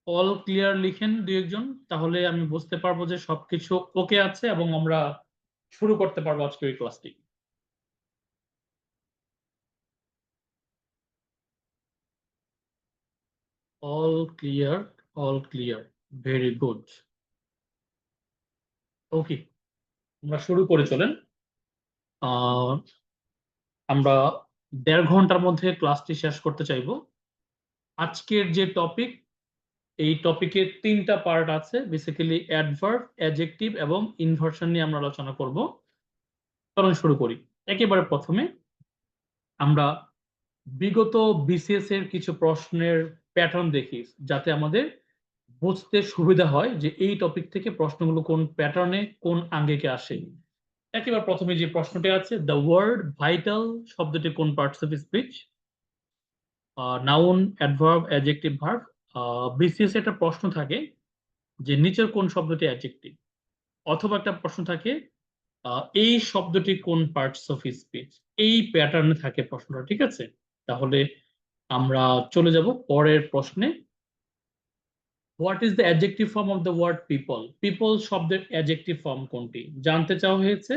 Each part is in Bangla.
অল ক্লিয়ার লিখেন দুই একজন, তাহলে আমি বুঝতে পারবো যে সবকিছু ওকে আছে এবং আমরা শুরু করতে পারবো আজকের এই ক্লাসটি। All clear, all clear, very good. Okay, আমরা শুরু করে চলেন। আহ আমরা 1.5 ঘন্টার মধ্যে ক্লাসটি শেষ করতে চাইবো। আজকের যে টপিক, এই টপিকের 3টা পার্ট আছে, বেসিক্যালি অ্যাডভার্ব, অ্যাডজেক্টিভ এবং ইনভার্সন নিয়ে আমরা আলোচনা করব। চলুন শুরু করি। একেবারে প্রথমে আমরা বিগত বিসিএস এর কিছু প্রশ্নের প্যাটার্ন দেখি, যাতে আমাদের বুঝতে সুবিধা হয় যে এই টপিক থেকে প্রশ্নগুলো কোন প্যাটার্নে কোন আঙ্গিকে আসে। একেবারে প্রথমে যে প্রশ্নটি আছে, দ্য ওয়ার্ড ভাইটাল শব্দটি কোন parts of speech? Noun, adverb, adjective, verb. BCS একটা প্রশ্ন থাকে যে নিচের কোন শব্দটি অ্যাডজেক্টিভ, অথবা একটা প্রশ্ন থাকে এই শব্দটি কোন পার্টস অফ স্পিচ। এই প্যাটার্নে থাকে প্রশ্নটা, ঠিক আছে? তাহলে আমরা চলে যাব পরের প্রশ্নে। What is the adjective form of the word people? People শব্দের অ্যাডজেক্টিভ ফর্ম কোনটি জানতে চাওয়া হয়েছে,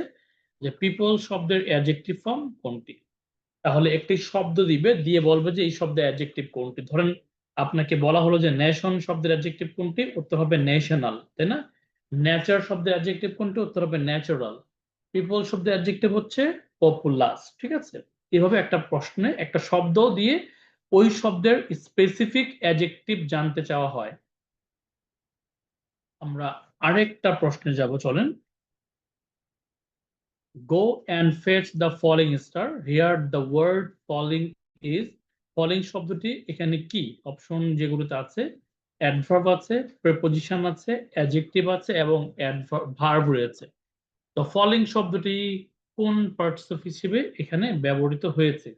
যে পিপল শব্দের অ্যাডজেক্টিভ ফর্ম কোনটি। তাহলে একটি শব্দ দিবে, দিয়ে বলবে যে এই শব্দের অ্যাডজেক্টিভ কোনটি। ধরেন আপনাকে বলা হলো যে নেশন শব্দের অ্যাডজেক্টিভ কোনটি, উত্তর হবে ন্যাশনাল, তাই না? নেচার শব্দের অ্যাডজেক্টিভ কোনটি, উত্তর হবে ন্যাচারাল। পিপল শব্দের অ্যাডজেক্টিভ হচ্ছে পপুলাস, ঠিক আছে? এভাবে একটা প্রশ্নে একটা শব্দ দিয়ে ওই শব্দের স্পেসিফিক অ্যাডজেক্টিভ জানতে চাওয়া হয়। আমরা আরেকটা প্রশ্নে যাব, চলেন। Go and fetch the falling star, here the word falling is. Falling শব্দটি এখানে কি? অপশন যেগুলোতে আছে, অ্যাডভার্ব আছে, প্রিপজিশন আছে, অ্যাডজেক্টিভ আছে এবং ভার্ব রয়েছে। তো ফলিং শব্দটি কোন পার্টস অফ হিসেবে এখানে ব্যবহৃত হয়েছে?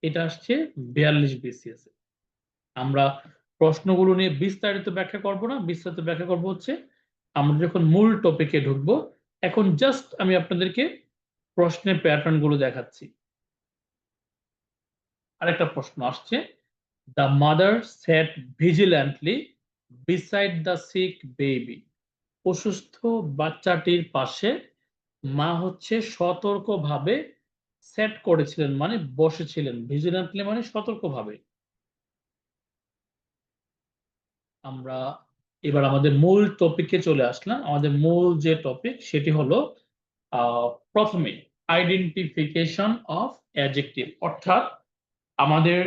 এটা আসছে 42 বিসিএস। আমরা প্রশ্নগুলো নিয়ে বিস্তারিত ব্যাখ্যা করব না, বিস্তারিত ব্যাখ্যা করব হচ্ছে আমরা যখন মূল টপিকে ঢুকবো। এখন জাস্ট আমি আপনাদেরকে প্রশ্নের প্যাটার্ন গুলো দেখাচ্ছি। আরেকটা প্রশ্ন আসছে, the mother sat vigilantly beside the sick baby. অসুস্থ বাচ্চাটির পাশে মা হচ্ছে সতর্কভাবে সেট করেছিলেন, মানে বসেছিলেন। ভিজিল্যান্টলি মানে সতর্কভাবে। আমরা এবার আমাদের মূল টপিকে চলে আসলাম। আমাদের মূল যে টপিক সেটি হলো প্রথমে আইডেন্টিফিকেশন অফ অ্যাডজেক্টিভ, অর্থাৎ আমাদের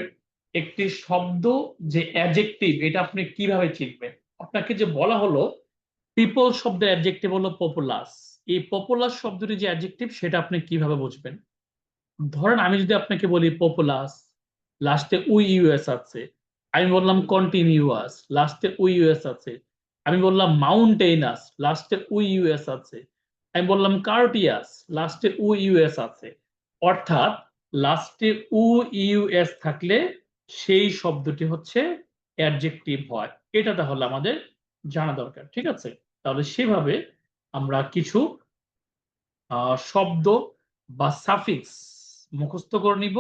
একটি শব্দ যে অ্যাডজেক্টিভ, এটা আপনি কিভাবে চিনবেন। আপনাকে যে বলা হলো পিপল শব্দের অ্যাডজেক্টিভ হলো পপুলাস, এই পপুলাস শব্দটি যে অ্যাডজেক্টিভ সেটা আপনি কিভাবে বুঝবেন? ধরেন আমি যদি আপনাকে বলি পপুলাস, লাস্টে উই ইউএস আছে। আমি বললাম কন্টিনিউয়াস, লাস্টে উই ইউএস আছে। আমি বললাম মাউন্টেইনাস, লাস্টে উই ইউএস আছে। আমি বললাম কার্টিয়াস, লাস্টে উই ইউএস আছে। অর্থাৎ লাস্টে উ ইউএস থাকলে সেই শব্দটি হচ্ছে অ্যাডজেক্টিভ হয়। এটা তাহলে আমাদের জানা দরকার, ঠিক আছে? তাহলে সেভাবে আমরা কিছু শব্দ বা সাফিক্স মুখস্থ করে নিব,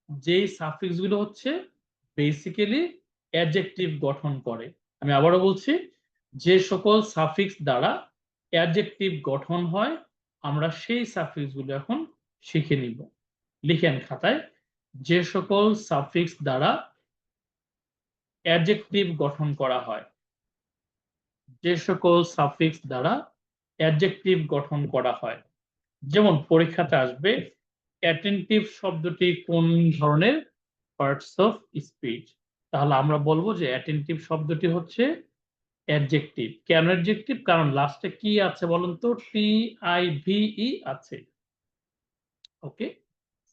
যেই সাফিক্স গুলো হচ্ছে বেসিক্যালি অ্যাডজেক্টিভ গঠন করে। আমি আবারও বলছি, যে সকল সাফিক্স দ্বারা অ্যাডজেক্টিভ গঠন হয় আমরা সেই সাফিক্স গুলো এখন শিখে নিব। লিখেন খাতায়, যে সকল সাফিক্স দ্বারা অ্যাডজেক্টিভ গঠন করা হয়। যে সকল সাফিক্স দ্বারা অ্যাডজেক্টিভ গঠন করা হয়। যেমন পরীক্ষাতে আসবে, অ্যাটেন্টিভ শব্দটি কোন ধরনের পার্টস অফ স্পিচ? তাহলে আমরা বলবো যে অ্যাটেন্টিভ শব্দটি হচ্ছে অ্যাডজেক্টিভ। কেন অ্যাডজেক্টিভ? কারণ লাস্টে কি আছে বলুন তো, টি আই ভি ই আছে। ওকে,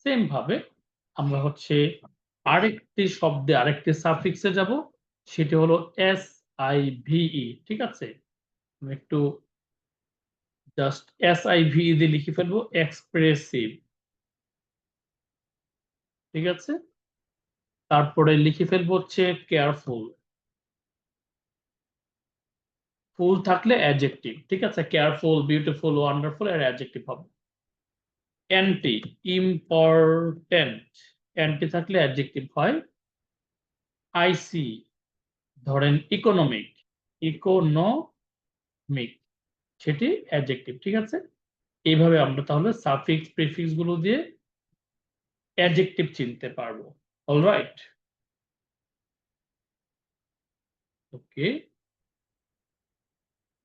সেম ভাবে আমরা হচ্ছে আরেকটি শব্দে আরেকটি সাফিক্সে যাব, সেটি হলো এস আই ভি ই, ঠিক আছে? আমি একটু just S I V E দিয়ে লিখে ফেলবো, এক্সপ্রেসিভ, ঠিক আছে? তারপরে লিখে ফেলবো হচ্ছে কেয়ারফুল। ফুল থাকলে অ্যাডজেক্টিভ, ঠিক আছে? কেয়ারফুল, বিউটিফুল, ওয়ান্ডারফুল এর অ্যাডজেক্টিভ হবে। অ্যান্টি, ইম্পর্টেন্ট, অ্যান্টি থাকলে অ্যাডজেক্টিভ হয়। আইসি, ধরেন ইকোনমিক, ইকোনমিক, সেটি অ্যাডজেক্টিভ। ঠিক আছে, এইভাবে আমরা তাহলে সাফিক্স প্রিফিক্স গুলো দিয়ে অ্যাডজেক্টিভ চিনতে পারবো। অলরাইট, ওকে,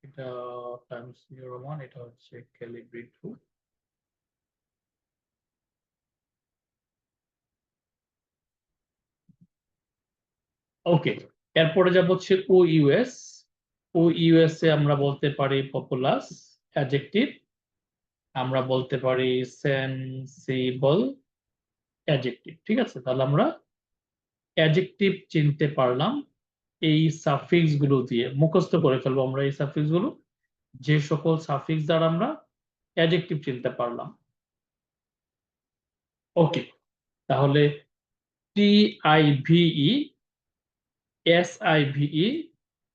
এটা টাইমস নিউ রোমান, এটা হচ্ছে ক্যালিব্রেটু। ওকে, এরপরে যাব হচ্ছে ও ইউএস। ও ইউএস এ আমরা বলতে পারি পপুলাস অ্যাডজেক্টিভ, আমরা বলতে পারি সেন্সিবল অ্যাডজেক্টিভ। ঠিক আছে, তাহলে আমরা অ্যাডজেক্টিভ চিনতে পারলাম এই সাফিক্স গুলো দিয়ে। মুখস্থ করে ফেলবো আমরা এই সাফিক্স গুলো, যে সকল সাফিক্স দ্বারা আমরা অ্যাডজেক্টিভ চিনতে পারলাম। ওকে, তাহলে T I V E, S I V E,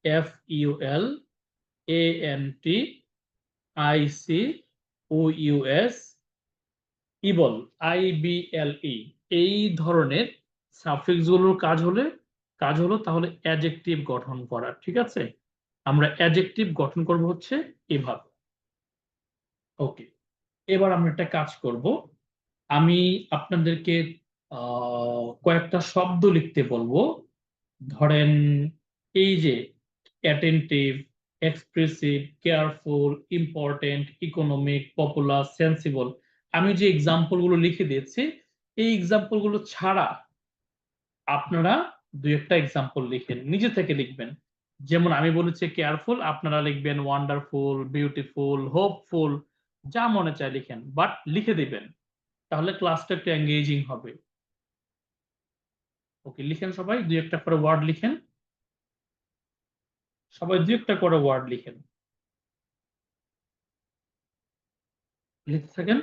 F U L, A N T, I C, O U S, ible, IBLE, এই ধরনের সাফিক্স গুলোর কাজ হলো তাহলে অ্যাডজেক্টিভ গঠন করা। ঠিক আছে, আমরা অ্যাডজেক্টিভ গঠন করব হচ্ছে এভাবে। ওকে, এবার আমরা একটা কাজ করব, আমি আপনাদেরকে কয়েকটা শব্দ লিখতে বলবো। ধরেন এই যে attentive, expressive, careful, important, economic, popular, sensible, আমি যে এক্সাম্পল গুলো লিখে দিয়েছি, এই এক্সাম্পল গুলো ছাড়া আপনারা দুই একটা এক্সাম্পল লিখেন, নিজে থেকে লিখবেন। যেমন আমি বলেছি কেয়ারফুল, আপনারা লিখবেন ওয়ান্ডারফুল, বিউটিফুল, হোপফুল, যা মনে চায় লিখেন, বাট লিখে দিবেন, তাহলে ক্লাসটা একটু এঙ্গেজিং হবে। ওকে, লিখেন সবাই দুই একটা করে ওয়ার্ড লিখেন, সবাই দুই একটা করে ওয়ার্ড লিখেন, লিখতে থাকেন।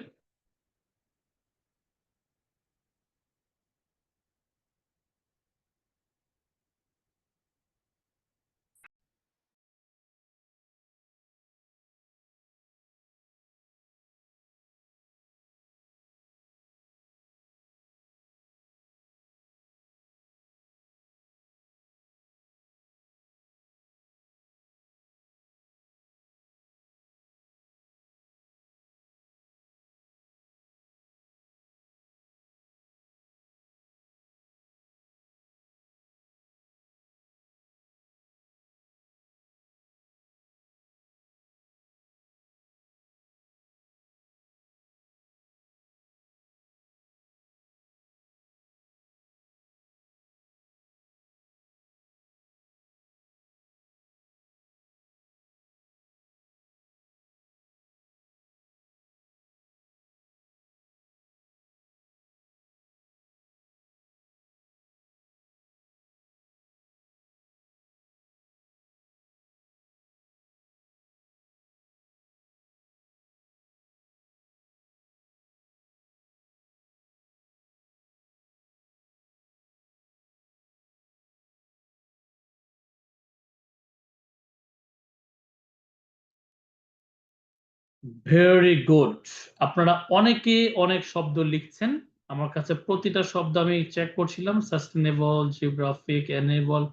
ভেরি গুড, আপনারা অনেকে অনেক শব্দ লিখছেন। আমার কাছে প্রতিটা শব্দ আমি চেক করছিলাম, সাস্টেনেবল, জিওগ্রাফিক, এনেবল,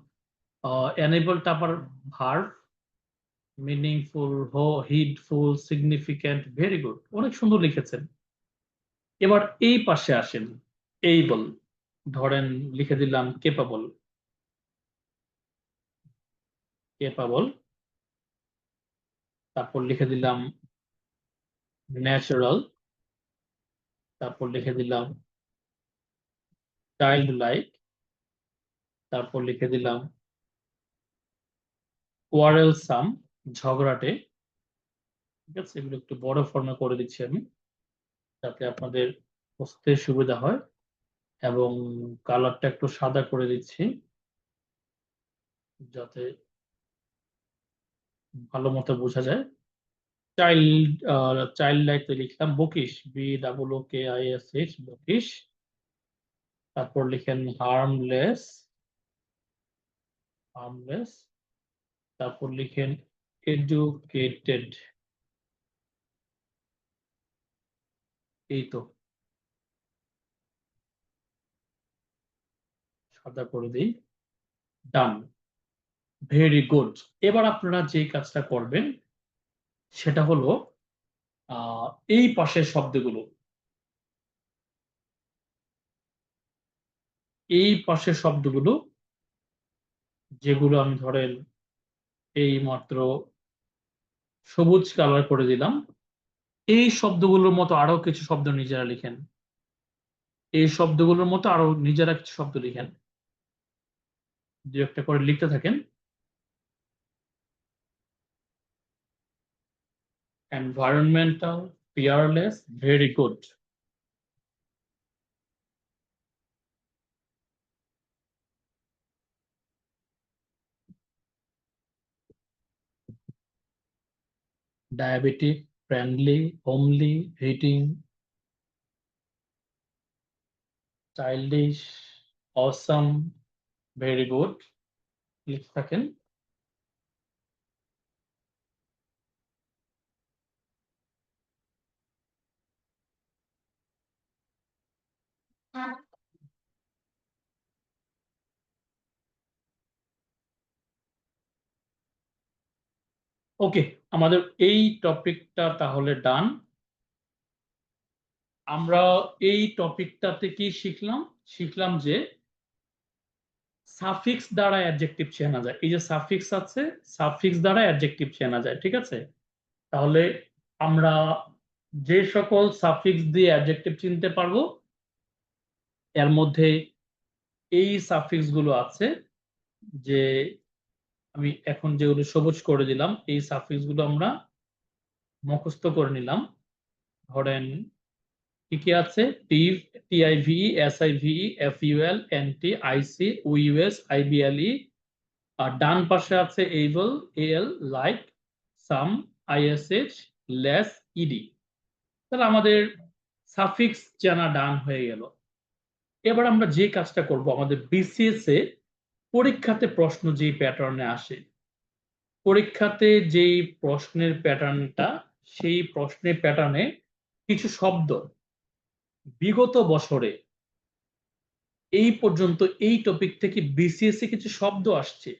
এনেবলটা আবার verb, meaningful, heedful, significant, very good, অনেক সুন্দর লিখেছেন। এবার এই পাশে আসেন, এইবল, ধরেন লিখে দিলাম কেপাবল, কেপাবল, তারপর লিখে দিলাম ন্যাচারাল, তারপর লিখে দিলাম চাইল্ড লাইক, তারপর লিখে দিলাম কোয়ারেলসাম, ঝগড়াটে। ঠিক আছে, এগুলো একটু বড় ফর্মে করে দিচ্ছি আমি, যাতে আপনাদের বুঝতে সুবিধা হয়, এবং কালারটা একটু সাদা করে দিচ্ছি যাতে ভালো মতো বোঝা যায়। চাইল্ড, চাইল্ড লাইক লিখলাম বকিশ, BOOKISH, বকিশ। তারপর লিখেন হার্মলেস, হার্মলেস। তারপর লিখেন এডুকেটেড, এই তো, সাদা করে দিই, ডান। Very good. এবার আপনারা যে কাজটা করবেন সেটা হলো এই পাশের শব্দগুলো, এই পাশের শব্দগুলো যেগুলো আমি ধরেন এই মাত্র সবুজ কালার করে দিলাম, এই শব্দগুলোর মতো আরো কিছু শব্দ নিজেরা লিখেন। এই শব্দগুলোর মতো আরো নিজেরা কিছু শব্দ লিখেন, দু একটা করে লিখতে থাকেন। Environmental, fearless, very good. Diabetic, friendly, homely, heating, childish, awesome, very good. লিখতে থাকেন। ওকে, আমাদের এই টপিকটা তাহলে ডান। আমরা এই টপিকটাতে কি শিখলাম? শিখলাম যে সাফিক্স দ্বারা অ্যাডজেক্টিভ চেনা যায়। এই যে সাফিক্স আছে, সাফিক্স দ্বারা অ্যাডজেক্টিভ চেনা যায়, ঠিক আছে? তাহলে আমরা যে সকল সাফিক্স দিয়ে অ্যাডজেক্টিভ চিনতে পারবো, এর মধ্যে এই সাফিক্স গুলো আছে, যে আমি এখন যেগুলো সবুজ করে দিলাম, এই সাফিক্স গুলো আমরা মুখস্থ করে নিলাম। ধরেন কি কি আছে? টিভ, টিআইভি, এসআইভি, এফইউএল, এনটি, আইসি, ওইউএস, আইবিএলই। আর ডান পাশে আছে এইবল, এল, লাইক, সাম, আইএসএইচ, লেস, ইডি। তাহলে আমাদের সাফিক্স জানা ডান হয়ে গেল। এবার আমরা যে কাজটা করব, আমাদের বিসিএস এ পরীক্ষাতে প্রশ্ন যে প্যাটার্নে আসে, পরীক্ষাতে যেই প্রশ্নের প্যাটার্নটা, সেই প্রশ্নের প্যাটার্নে কিছু শব্দ বিগত বছরে এই পর্যন্ত এই টপিক থেকে বিসিএস এ কিছু শব্দ আসছে,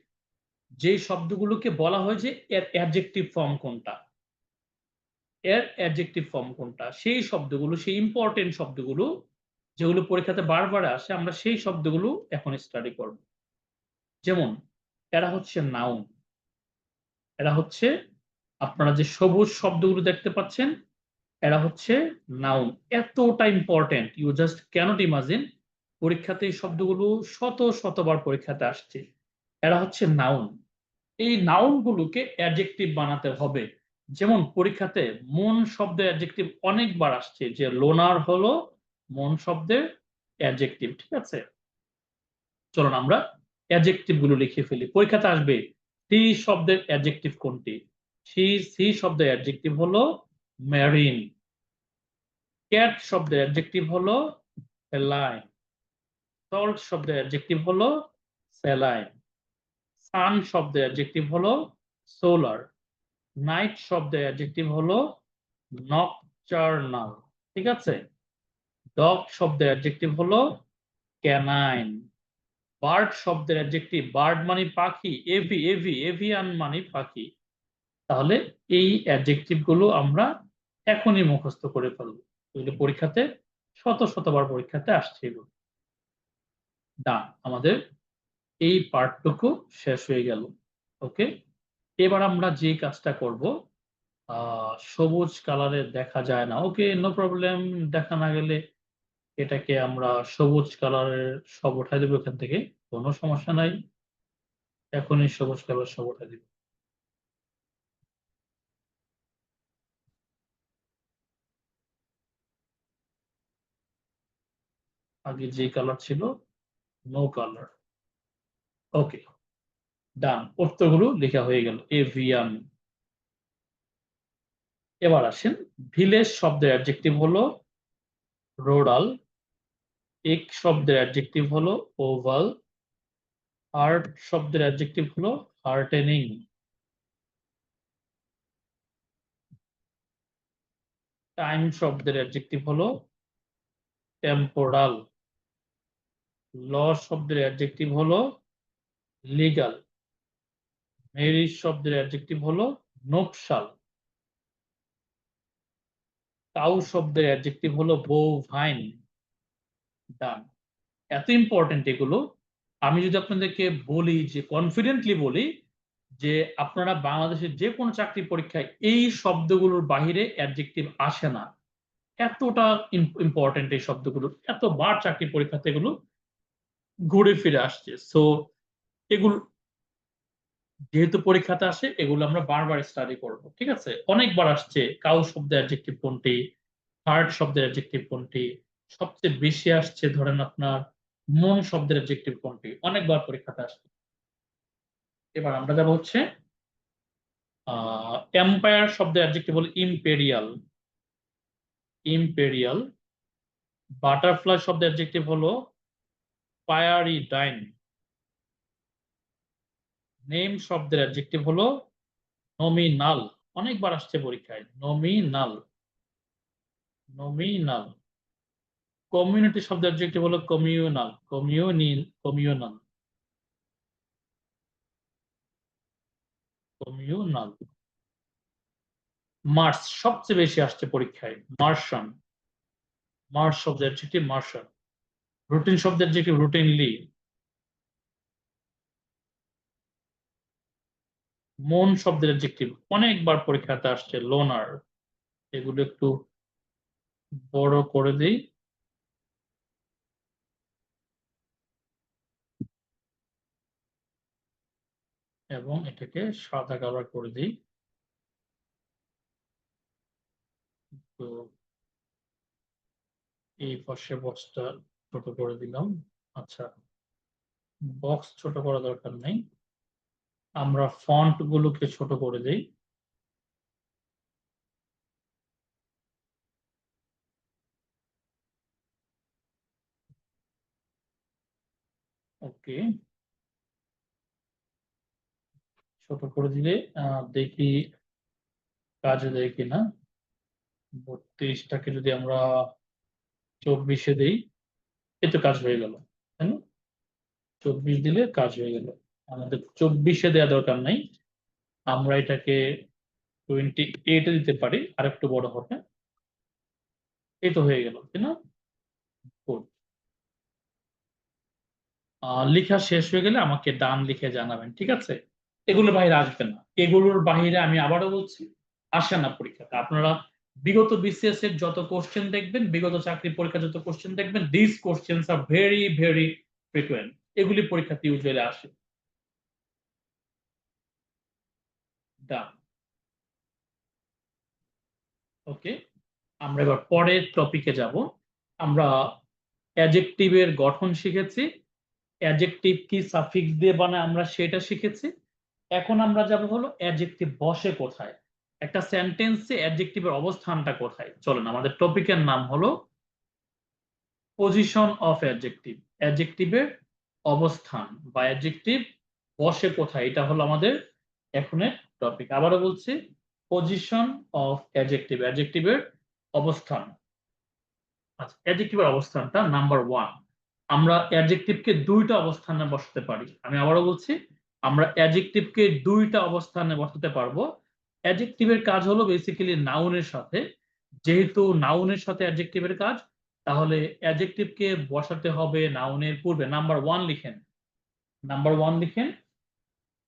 যে শব্দগুলোকে বলা হয় যে এর অ্যাডজেক্টিভ ফর্ম কোনটা, এর অ্যাডজেক্টিভ ফর্ম কোনটা, সেই শব্দগুলো, সেই ইম্পর্টেন্ট শব্দগুলো যেগুলো পরীক্ষাতে বারবার আসে, আমরা সেই শব্দগুলো এখন স্টাডি করব। যেমন এরা হচ্ছে নাউন, এরা হচ্ছে, আপনারা যে সবুজ শব্দগুলো দেখতে পাচ্ছেন, এরা হচ্ছে নাউন। এতটা important, you just can't imagine. পরীক্ষাতে এই শব্দগুলো শত শতবার পরীক্ষাতে আসছে। এরা হচ্ছে নাউন। এই নাউন গুলোকে অ্যাডজেক্টিভ বানাতে হবে। যেমন পরীক্ষাতে মন শব্দের অ্যাডজেক্টিভ অনেকবার আসছে, যে লোনার হলো মন শব্দের অ্যাডজেক্টিভ, ঠিক আছে? চলুন আমরা অ্যাডজেক্টিভ গুলো লিখে ফেলি। পরীক্ষাতে আসবে সি শব্দের অ্যাডজেক্টিভ কোনটি? সি শব্দের অ্যাডজেক্টিভ হলো মেরিন। ক্যাট শব্দের অ্যাডজেক্টিভ হলো ফেলাইন। সল্ট শব্দের অ্যাডজেক্টিভ হলো স্যালাইন। সান শব্দের অ্যাডজেক্টিভ হলো সোলার। নাইট শব্দের অ্যাডজেক্টিভ হলো নকটার্নাল, ঠিক আছে? ডগ শব্দের অ্যাডজেক্টিভ হলো ক্যানাইন। বার্ড শব্দের অ্যাডজেক্টিভ, বার্ড মানে পাখি, এভিয়ান মানে পাখি। তাহলে এই অ্যাডজেক্টিভ গুলো আমরা এখনই মুখস্থ করে ফেলবো, এগুলো পরীক্ষাতে শত শতবার পরীক্ষাতে আসছে এগুলো। ডান, আমাদের এই পার্টটুকু শেষ হয়ে গেল। ওকে, এবার আমরা যে কাজটা করব, সবুজ কালারের দেখা যায় না, ওকে নো প্রবলেম। দেখা না গেলে এটাকে আমরা সবুজ কালারের সব উঠাই দেবো এখান থেকে, কোনো সমস্যা নাই। এখনই সবুজ কালার সব উঠাই দিব। আগে যে কালার ছিল, নো কালার। ওকে, ডান, উত্তরগুলো লেখা হয়ে গেল। এভিয়ান। এবার আসেন, ভিলেজ শব্দের অ্যাডজেক্টিভ হলো রোডাল। এক শব্দের অ্যাডজেক্টিভ হলো ওভাল। হার্ট শব্দের অ্যাডজেক্টিভ হলো হার্টেনিং। টাইম শব্দের অ্যাডজেক্টিভ হলো টেম্পোরাল। ল শব্দের অ্যাডজেক্টিভ হলো লিগাল। মেরি শব্দের অ্যাডজেক্টিভ হলো নোকশাল। কাউ শব্দের অ্যাডজেক্টিভ হলো বোভাইন। ডান। এত ইম্পর্টেন্ট এগুলো। আমি যদি আপনাদেরকে বলি, যে কনফিডেন্টলি বলি, যে আপনারা বাংলাদেশের যে কোনো চাকরি পরীক্ষায় এই শব্দগুলোর বাহিরে অ্যাডজেক্টিভ আসে না। এতটা ইম্পর্টেন্ট এই শব্দগুলো, এতবার চাকরি পরীক্ষাতে এগুলো ঘুরে ফিরে আসছে। সো এগুলো যেহেতু পরীক্ষাতে আসে, এগুলো আমরা বারবার স্টাডি করব, ঠিক আছে? অনেকবার আসছে কাউ শব্দের অ্যাডজেক্টিভ কোনটি, হার্ট শব্দের অ্যাডজেক্টিভ কোনটি, সবচেয়ে বেশি আসছে ধরেন আপনার মন শব্দের অ্যাডজেক্টিভ কোনটি, অনেকবার পরীক্ষাতে আসছে। এবার আমরা যাব হচ্ছে এম্পায়ার শব্দের অ্যাডজেক্টিভ হলো ইম্পেরিয়াল। ইম্পেরিয়াল। বাটারফ্লাই শব্দের অ্যাডজেক্টিভ হলো পায়ারিডাইন। নেম শব্দের অ্যাডজেক্টিভ হলো নমিনাল। অনেকবার আসছে পরীক্ষায়, নমিনাল। নমিনাল। কমিউনিটি শব্দের অ্যাডজেক্টিভ হলো কমিউনাল। কমিউনাল। কমিউনাল। মার্স সবচেয়ে বেশি আসছে পরীক্ষায়, মার্শান। মার্স শব্দের অ্যাডজেক্টিভ মার্শান। রুটিন শব্দের অ্যাডজেক্টিভ রুটিনলি। মন শব্দের অ্যাডজেক্টিভ অনেকবার পরীক্ষাতে আসছে, লোনার। এগুলো একটু বড় করে দিই এবং এটাকে সাদা কালার করে দিই। তো এই পাশে বক্সটা ছোট করে দিলাম। আচ্ছা, বক্স ছোট করা দরকার নেই, আমরা ফন্ট গুলোকে ছোট করে দেই। ওকে, ছোট করে দিলে দেখি কাজে দেয় কিনা। 32টাকে যদি আমরা 24-এ দিই, এতে কাজ হয়ে গেল, তাই না? 24 দিলে কাজ হয়ে গেল। আমাদের 24-এ দেওয়া দরকার নাই, আমরা এটাকে 28-এ দিতে পারি, আর একটু বড় হবে। এই তো হয়ে গেল, তাই না? Good. লেখা শেষ হয়ে গেলে আমাকে ডান লিখে জানাবেন, ঠিক আছে? এগুলোর বাইরে আসবে না, এগুলোর বাইরে আমি আবারও বলছি আসে না পরীক্ষাতে। আপনারা বিগত বিসিএস এর যত কোশ্চেন দেখবেন, বিগত চাকরি পরীক্ষা যত কোশ্চেন দেখবেন, this questions R very very frequent. এগুলি পরীক্ষাতে ইউজুয়ালি আসে। ডান। ওকে, আমরা এবার পরের টপিকে যাব। আমরা অ্যাডজেক্টিভের গঠন শিখেছি, অ্যাডজেক্টিভ কি সাফিক্স দিয়ে বানায় আমরা সেটা শিখেছি। এখন আমরা যাব হলো অ্যাডজেক্টিভ বসে কোথায়, একটা সেন্টেন্সে অ্যাডজেক্টিভের অবস্থানটা কোথায়। চলেন, আমাদের টপিকের নাম হলো পজিশন অফ অ্যাডজেক্টিভ। অ্যাডজেক্টিভের অবস্থান বা অ্যাডজেক্টিভ বসে কোথায়, এটা হলো আমাদের এখনের টপিক। আবারও বলছি, পজিশন অফ অ্যাডজেক্টিভ, অ্যাডজেক্টিভের অবস্থান। আচ্ছা, অ্যাডজেক্টিভের অবস্থানটা নাম্বার ওয়ান, আমরা অ্যাডজেক্টিভকে দুইটা অবস্থানে বসাতে পারি। আমি আবারও বলছি, আমরা অ্যাডজেক্টিভকে দুইটা অবস্থানে বসাতে পারবো। অ্যাডজেক্টিভের কাজ হলো বেসিক্যালি নাউনের সাথে, যেহেতু নাউনের সাথে অ্যাডজেক্টিভের কাজ, তাহলে অ্যাডজেক্টিভকে বসাতে হবে নাউনের পূর্বে। নাম্বার ওয়ান লিখেন, নাম্বার ওয়ান লিখেন।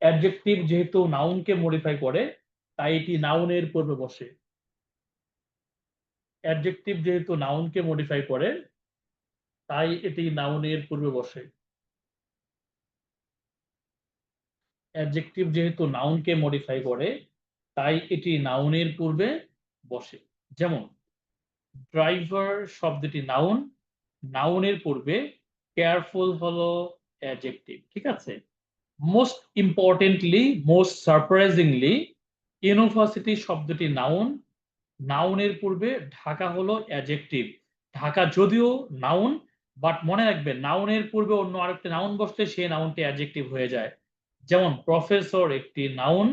অ্যাডজেক্টিভ যেহেতু নাউনকে মডিফাই করে, তাই এটি নাউনের পূর্বে বসে। অ্যাডজেক্টিভ যেহেতু নাউনকে মডিফাই করে, তাই এটি নাউনের পূর্বে বসে। অ্যাডজেক্টিভ যেহেতু নাউনকে মডিফাই করে, তাই এটি নাউনের পূর্বে বসে। যেমন ড্রাইভার শব্দটি নাউন, নাউনের পূর্বে কেয়ারফুল হলো অ্যাডজেক্টিভ, ঠিক আছে? Most importantly, most surprisingly, university শব্দটি নাউন, নাউনের পূর্বে ঢাকা হলো অ্যাডজেক্টিভ। ঢাকা যদিও নাউন, বাট মনে রাখবেন নাউনের পূর্বে অন্য আরেকটা নাউন বসলে সেই নাউনটি অ্যাডজেক্টিভ হয়ে যায়। যেমন প্রফেসর একটি নাউন,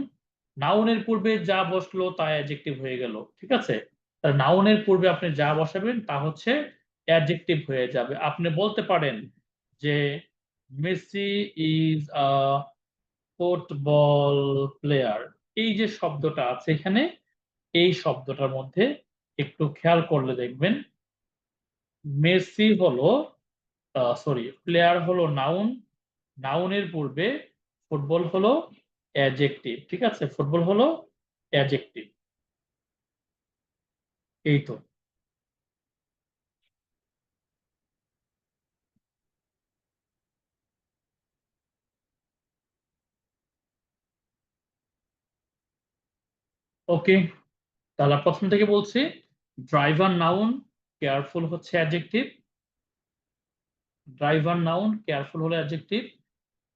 নাউনের পূর্বে যা বসলো তা অ্যাডজেক্টিভ হয়ে গেল, ঠিক আছে? তার নাউনের পূর্বে আপনি যা বসাবেন তা হচ্ছে অ্যাডজেক্টিভ হয়ে যাবে। আপনি বলতে পারেন যে Messi is a football player, এই যে শব্দটা আছে এখানে, এই শব্দটার মধ্যে একটু খেয়াল করলে দেখবেন মেসি হলো, সরি, প্লেয়ার হলো নাউন, নাউনের পূর্বে ফুটবল হলো অ্যাডজেক্টিভ। ঠিক আছে, ফুটবল হলো অ্যাডজেক্টিভ। এই তো। ওকে, তাহলে প্রথম থেকে বলছি, ড্রাইভার নাউন, কেয়ারফুল হচ্ছে অ্যাডজেক্টিভ। ড্রাইভার নাউন, কেয়ারফুল হলো অ্যাডজেক্টিভ।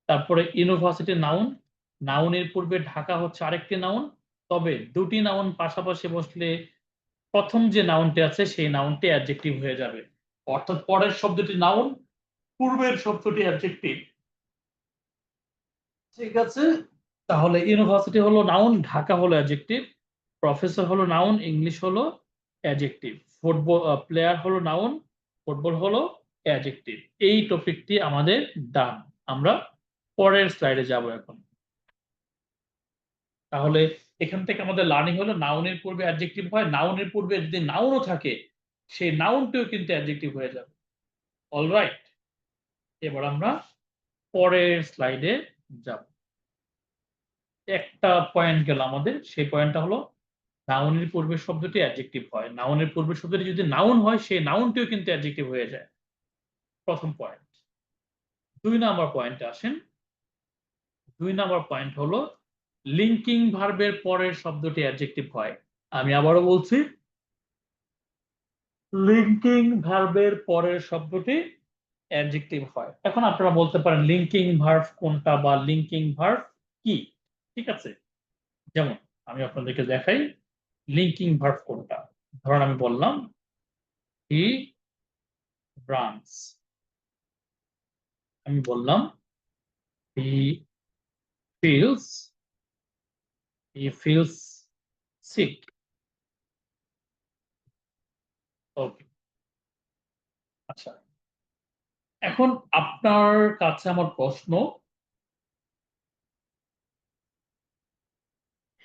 তারপরে ইউনিভার্সিটি নাউন, নাউনের পূর্বে ঢাকা হচ্ছে আরেকটি নাউন, তবে দুটি নাউন পাশাপাশি বসলে প্রথম যে নাউনটি আছে সেই নাউনটি অ্যাডজেক্টিভ হয়ে যাবে। অর্থাৎ পরের শব্দটি নাউন, পূর্বের শব্দটি অ্যাডজেক্টিভ। ঠিক আছে, তাহলে ইউনিভার্সিটি হলো নাউন, ঢাকা হলো অ্যাডজেক্টিভ, প্রফেসর হলো নাউন, ইংলিশ হলো অ্যাডজেক্টিভ, ফুটবল প্লেয়ার হলো নাউন, ফুটবল হলো অ্যাডজেক্টিভ। এই টপিকটি আমাদের ডান। আমরা পরের স্লাইডে যাব এখন। তাহলে এখান থেকে আমাদের লার্নিং হলো নাউনের পূর্বে অ্যাডজেক্টিভ হয়, নাউনের পূর্বে যদি নাউনও থাকে সেই নাউনটিও কিন্তু অ্যাডজেক্টিভ হয়ে যাবে। অলরাইট, এবার আমরা পরের স্লাইডে যাব। একটা পয়েন্ট গেল আমাদের, সেই পয়েন্টটা হলো নাউনের পূর্বের শব্দটি অ্যাডজেক্টিভ হয়, নাউনের পূর্বের শব্দটি যদি নাউন হয় সেই নাউনটিও কিন্তু অ্যাডজেক্টিভ হয়ে যায়। প্রথম পয়েন্ট। 2 নম্বর পয়েন্টে আসেন। 2 নম্বর পয়েন্ট হলো লিঙ্কিং ভার্বের পরের শব্দটি অ্যাডজেক্টিভ হয়। আমি আবারও বলছি, লিঙ্কিং ভার্বের পরের শব্দটি অ্যাডজেক্টিভ হয়। এখন আপনারা বলতে পারেন লিঙ্কিং ভার্ব কোনটা বা লিঙ্কিং ভার্ব কি। ঠিক আছে, যেমন আমি আপনাদেরকে দেখাই লিঙ্কিং ভার্ব কোনটা। ধরুন আমি বললাম হি রানস, আমি বললাম he feels, he feels sick. Okay, আচ্ছা, এখন আপনার কাছে আমার প্রশ্ন,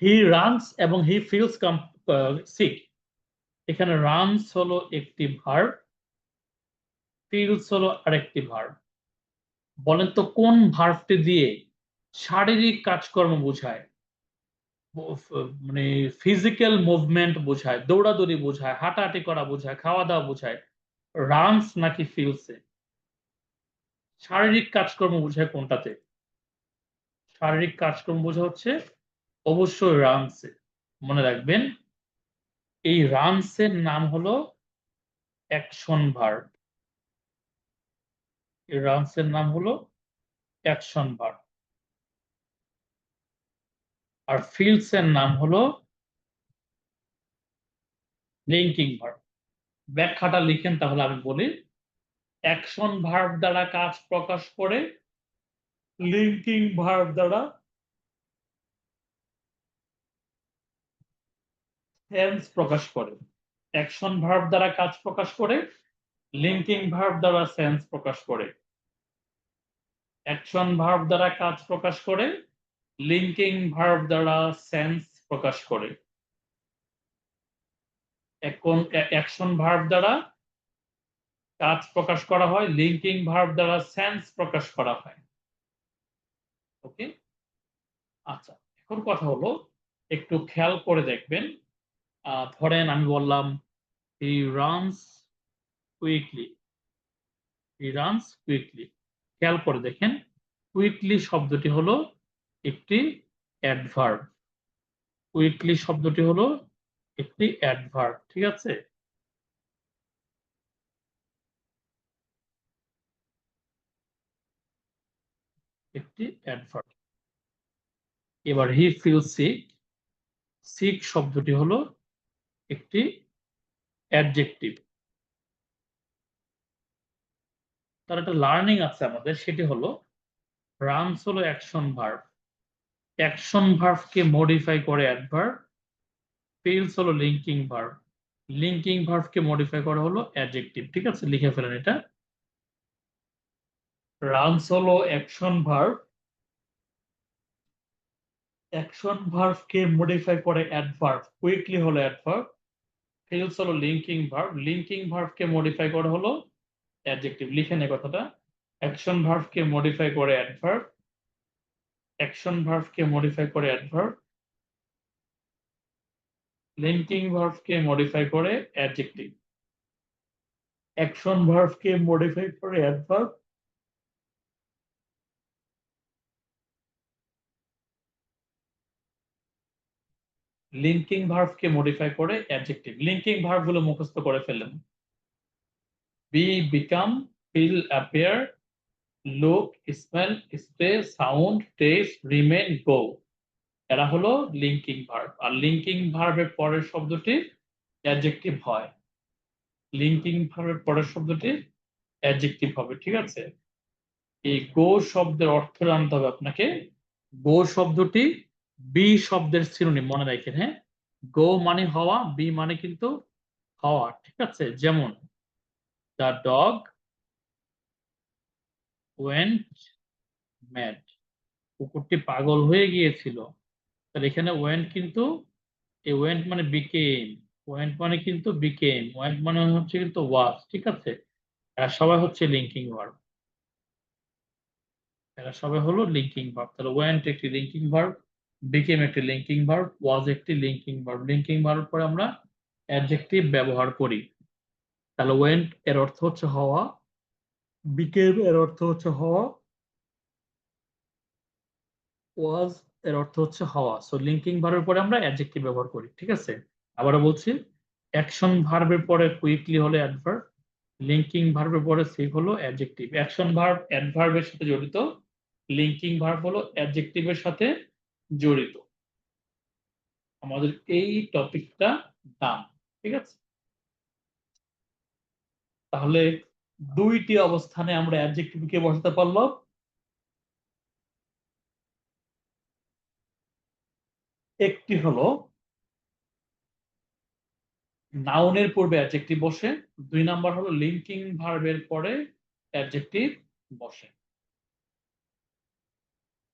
হি রানস এবং হি ফিলস সিক, এখানে রানস হলো একটি ভার্ব, ফিলস হলো আরেকটি ভার্ব। বলেন তো কোন ভার্বটি দিয়ে শারীরিক কাজকর্ম বোঝায়, মানে ফিজিক্যাল মুভমেন্ট বোঝায়, দৌড়াদৌড়ি বোঝায়, হাঁটাহাঁটি করা বোঝায়, খাওয়া দাওয়া বোঝায়, রানস নাকি ফিলসে? শারীরিক কাজকর্ম বোঝায় কোনটাতে? শারীরিক কাজকর্ম বোঝা হচ্ছে অবশ্যই রানসে। মনে রাখবেন এই রানসের নাম হলো অ্যাকশন ভার্ব, এই রানসের নাম হলো অ্যাকশন ভার্ব। আর ফিলস এর নাম হলো লিঙ্কিং ভার্ব। ব্যাখ্যাটা লিখেন তাহলে আমি বলি, অ্যাকশন ভার্ব দ্বারা কাজ প্রকাশ করে, লিঙ্কিং ভার্ব দ্বারা সেন্স প্রকাশ করে। অ্যাকশন ভার্ব দ্বারা কাজ প্রকাশ করে, লিঙ্কিং ভার্ব দ্বারা সেন্স প্রকাশ করে। অ্যাকশন ভার্ব দ্বারা কাজ প্রকাশ করে, লিঙ্কিং ভার্ব দ্বারা সেন্স প্রকাশ করে। এখন অ্যাকশন ভার্ব দ্বারা কাজ প্রকাশ করা হয়, লিঙ্কিং ভার্ব দ্বারা সেন্স প্রকাশ করা হয়। ওকে, আচ্ছা, এখন কথা হলো একটু খেয়াল করে দেখবেন। ধরেন আমি বললাম he runs quickly, he runs quickly. খেয়াল করে দেখেন কুইকলি শব্দটি হলো একটি অ্যাডভার্ব, কুইকলি শব্দটি হলো একটি অ্যাডভার্ব। ঠিক আছে, একটি অ্যাডভার্ব। এবার হি ফিল সিক, সিক শব্দটি হলো একটি অ্যাডজেক্টিভ। তার একটা লার্নিং আছে আমাদের, সেটি হলো রানস হলো অ্যাকশন ভার্ব, অ্যাকশন ভার্বকে মডিফাই করে অ্যাডভার্ব, ফিলস হলো লিঙ্কিং ভার্ব, লিঙ্কিং ভার্বকে মডিফাই করা হলো অ্যাডজেক্টিভ। ঠিক আছে, লিখে ফেলেন এটা। রানস হলো অ্যাকশন ভার্ব, অ্যাকশন ভার্বকে মডিফাই করে অ্যাডভার্ব, কুইকলি হলো অ্যাডভার্ব, ফেলস হলো লিঙ্কিং ভার্ব, লিঙ্কিং ভার্বকে মডিফাই করে হলো অ্যাডজেক্টিভ। লিখেন এই কথাটা, অ্যাকশন ভার্বকে মডিফাই করে অ্যাডভার্ব, অ্যাকশন ভার্বকে মডিফাই করে অ্যাডভার্ব, লিঙ্কিং ভার্বকে মডিফাই করে অ্যাডজেক্টিভ, অ্যাকশন ভার্বকে মডিফাই করে অ্যাডভার্ব, লিঙ্কিং ভার্বকে মডিফাই করে অ্যাডজেক্টিভ। লিঙ্কিং ভার্ব গুলো মুখস্থ করে ফেললেন, be, become, feel, appear, look, smell, stay, sound, taste, remain, go, এরা হলো লিঙ্কিং ভার্ব। আর লিঙ্কিং ভার্বের পরের শব্দটি অ্যাডজেক্টিভ হয়, লিঙ্কিং ভার্বের পরের শব্দটি অ্যাডজেক্টিভ হবে। ঠিক আছে, এই গো শব্দের অর্থ জানতে হবে আপনাকে। গো শব্দটি বি শব্দের সিনোনিম, মনে রাখেন। হ্যাঁ, গো মানে হওয়া, বি মানে কিন্তু হওয়া। ঠিক আছে, যেমন দ্য ডগ ওয়েন্ট ম্যাড, কুকুরটি পাগল হয়ে গিয়েছিল। তাহলে এখানে ওয়েন্ট কিন্তু, এই ওয়েন্ট মানে বিকেম, ওয়েন্ট মানে কিন্তু বিকেম, ওয়েন্ট মানে হচ্ছে কিন্তু ওয়াজ। ঠিক আছে, এরা সবাই হচ্ছে লিঙ্কিং ভার্ব, এরা সবাই হলো লিঙ্কিং ভার্ব। তাহলে ওয়েন্ট একটি লিঙ্কিং ভার্ব, বিকেম একটি লিঙ্কিং ভার্ব, ওয়াজ একটি লিঙ্কিং ভার্ব। লিঙ্কিং ভার্ব পরে আমরা অ্যাডজেক্টিভ ব্যবহার করি। তাহলে ওয়েন্ট এর অর্থ হচ্ছে হওয়া, বিকেম এর অর্থ হচ্ছে হওয়া, ওয়াজ এর অর্থ হচ্ছে হওয়া। সো লিঙ্কিং ভার্বের পরে আমরা অ্যাডজেক্টিভ ব্যবহার করি। ঠিক আছে, আবারও বলছি, অ্যাকশন ভার্বের পরে কুইকলি হলো অ্যাডভার্ব, লিঙ্কিং ভার্বের পরে সিভ হলো অ্যাডজেক্টিভ। অ্যাকশন ভার্ব অ্যাডভার্বের সাথে জড়িত, লিঙ্কিং ভার্ব হলো অ্যাডজেক্টিভের সাথে জড়িত। আমাদের এই টপিকটা দাম। ঠিক আছে, তাহলে দুইটি অবস্থানে আমরা অ্যাডজেক্টিভকে বসাতে পারলাম। একটি হলো নাউনের পূর্বে অ্যাডজেক্টিভ বসে, দুই নাম্বার হলো লিঙ্কিং ভার্বের পরে অ্যাডজেক্টিভ বসে।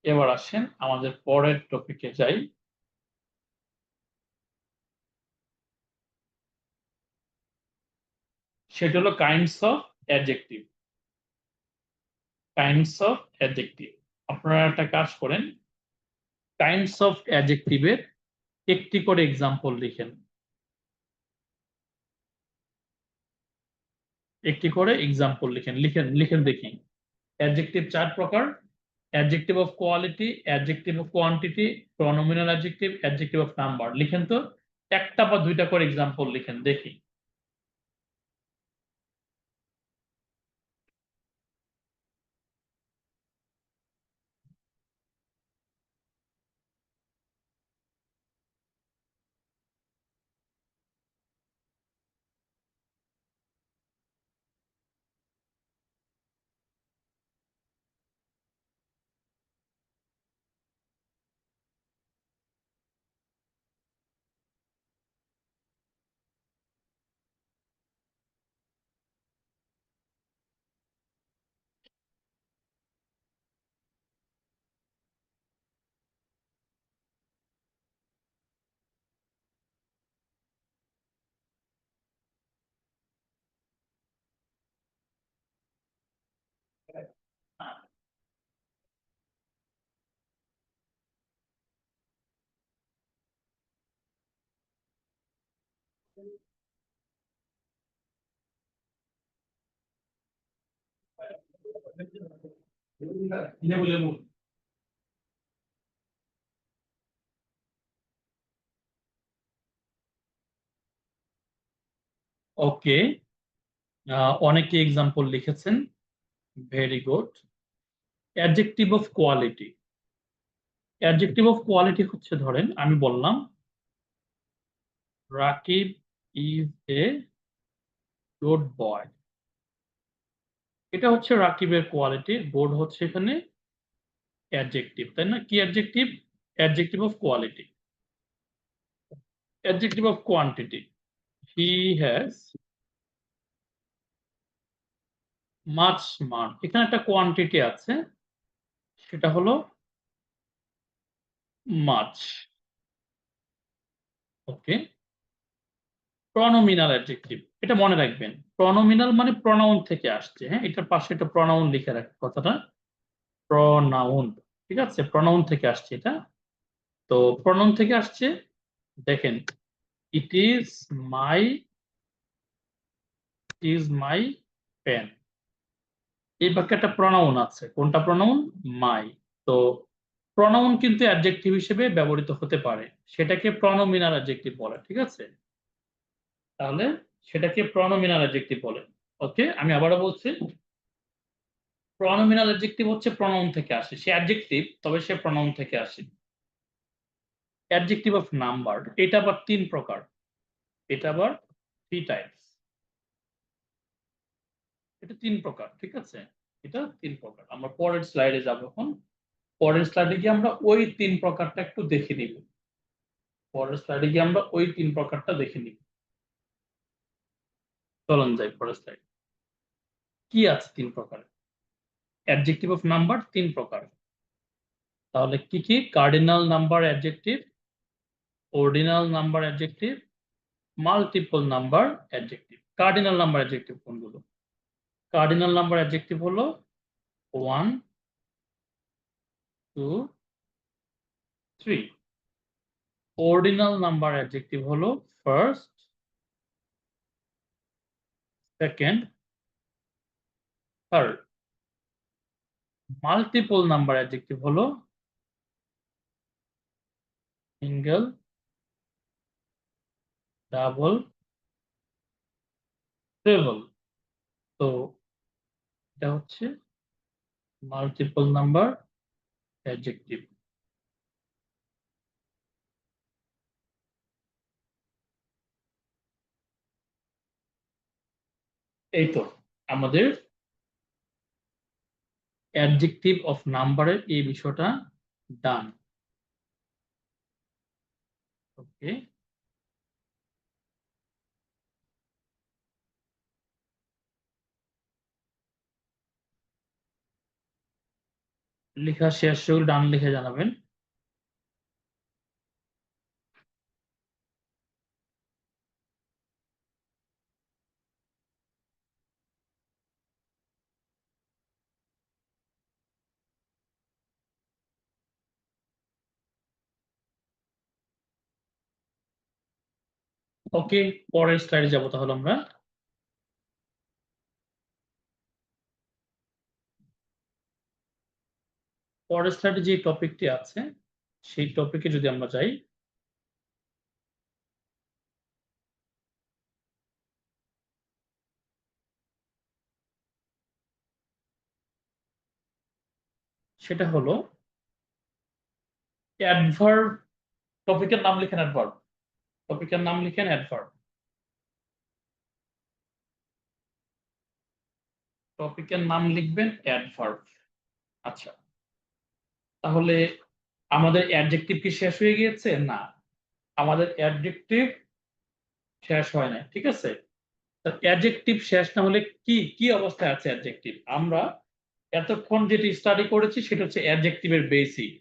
এবার আসেন আমাদের পরের টপিকে যাই, সেটা হলো kinds of adjective. Kinds of adjective, আপনারা একটা কাজ করেন, কাইন্ডস অফ অ্যাডজেক্টিভের একটি করে এক্সাম্পল লিখেন, একটি করে এক্সাম্পল লিখেন, লিখেন লিখেন দেখি। অ্যাডজেক্টিভ চার প্রকার: adjective of quality, adjective of quantity, pronominal adjective, adjective of number. লিখেন তো, একটা বা দুইটা করে এক্সাম্পল লিখেন দেখি। ওকে, অনেকে এক্সাম্পল লিখেছেন, very good. Adjective of quality, adjective of quality হচ্ছে, ধরেন আমি বললাম Rakib is a good boy, এটা হচ্ছে রাকিবের কোয়ালিটি, গুড হচ্ছে এখানে অ্যাডজেক্টিভ, তাই না? কি adjective? Adjective of quality. Adjective of quantity, he has much মান, এখানে একটা কোয়ান্টিটি আছে, সেটা হলো মাছ। ওকে, প্রনোমিনাল অ্যাডজেক্টিভ, এটা মনে রাখবেন। প্রনোমিনাল মানে প্রনাউন থেকে আসছে। হ্যাঁ, এটার পাশে একটা প্রনাউন লিখে রাখেন কথাটা, প্রনাউন। ঠিক আছে, প্রনাউন থেকে আসছে এটা। তো প্রনাউন থেকে আসছে, দেখেন, ইট ইজ মাই পেন। এই বাক্যে একটা প্রনাউন আছে, কোনটা প্রনাউন? মাই। তো প্রনাউন কিন্তু অ্যাডজেক্টিভ হিসেবে ব্যবহৃত হতে পারে, সেটাকে প্রনোমিনাল অ্যাডজেক্টিভ বলে। ঠিক আছে, তাহলে সেটাকে প্রনোমিনাল অ্যাডজেক্টিভ বলে। ওকে, আমি আবারও বলছি, প্রনোমিনাল অ্যাডজেক্টিভ হচ্ছে প্রনাউন থেকে আসে, সে অ্যাডজেক্টিভ তবে সে প্রনাউন থেকে আসে। অ্যাডজেক্টিভ অফ নাম্বার, এটা আবার তিন প্রকার, এটা আবার থ্রি টাইপস, এটা তিন প্রকার। ঠিক আছে, এটা তিন প্রকার। আমরা পরের স্লাইডে যাব এখন। পরের স্লাইডে গিয়ে আমরা ওই তিন প্রকারটা একটু দেখে নিব। পরের স্লাইডে গিয়ে আমরা ওই তিন প্রকারটা দেখে নিব। চলুন যাই পরের স্লাইড। কি আছে তিন প্রকার? অ্যাডজেক্টিভ অফ নাম্বার তিন প্রকার। তাহলে কি কি? Cardinal number adjective, ordinal number adjective, multiple number adjective. Cardinal number adjective কোনগুলো? কার্ডিনাল নাম্বার অ্যাডজেক্টিভ হলো 1, 2, 3। অর্ডিনাল নাম্বার অ্যাডজেক্টিভ হলো first, second, third. Multiple number adjective হলো সিঙ্গেল, ডাবল, ট্রিপল। তো এটা হচ্ছে মাল্টিপল নাম্বার অ্যাডজেক্টিভ। এই তো আমাদের অ্যাডজেক্টিভ অফ নাম্বারের এই বিষয়টা ডান। ওকে, লেখা শেষ হলে ডান লিখে জানাবেন। ওকে, পরের স্লাইডে যাব তাহলে আমরা। পরের স্লাইডে যে টপিকটি আছে সেই টপিকে যদি আমরা যাই, সেটা হলো অ্যাডভার্ব। টপিকের নাম লিখেন অ্যাডভার্ব, টপিকের নাম লিখেন অ্যাডভার্ব, টপিকের নাম লিখবেন অ্যাডভার্ব। আচ্ছা, তাহলে আমাদের অ্যাডজেক্টিভ কি শেষ হয়ে গিয়েছে? না, আমাদের অ্যাডজেক্টিভ শেষ হয় না। ঠিক আছে, অ্যাডজেক্টিভ শেষ না হলে কি কি অবস্থায় আছে অ্যাডজেক্টিভ? আমরা এতক্ষণ যেটি স্টাডি করেছি সেটা হচ্ছে অ্যাডজেক্টিভের বেসিক।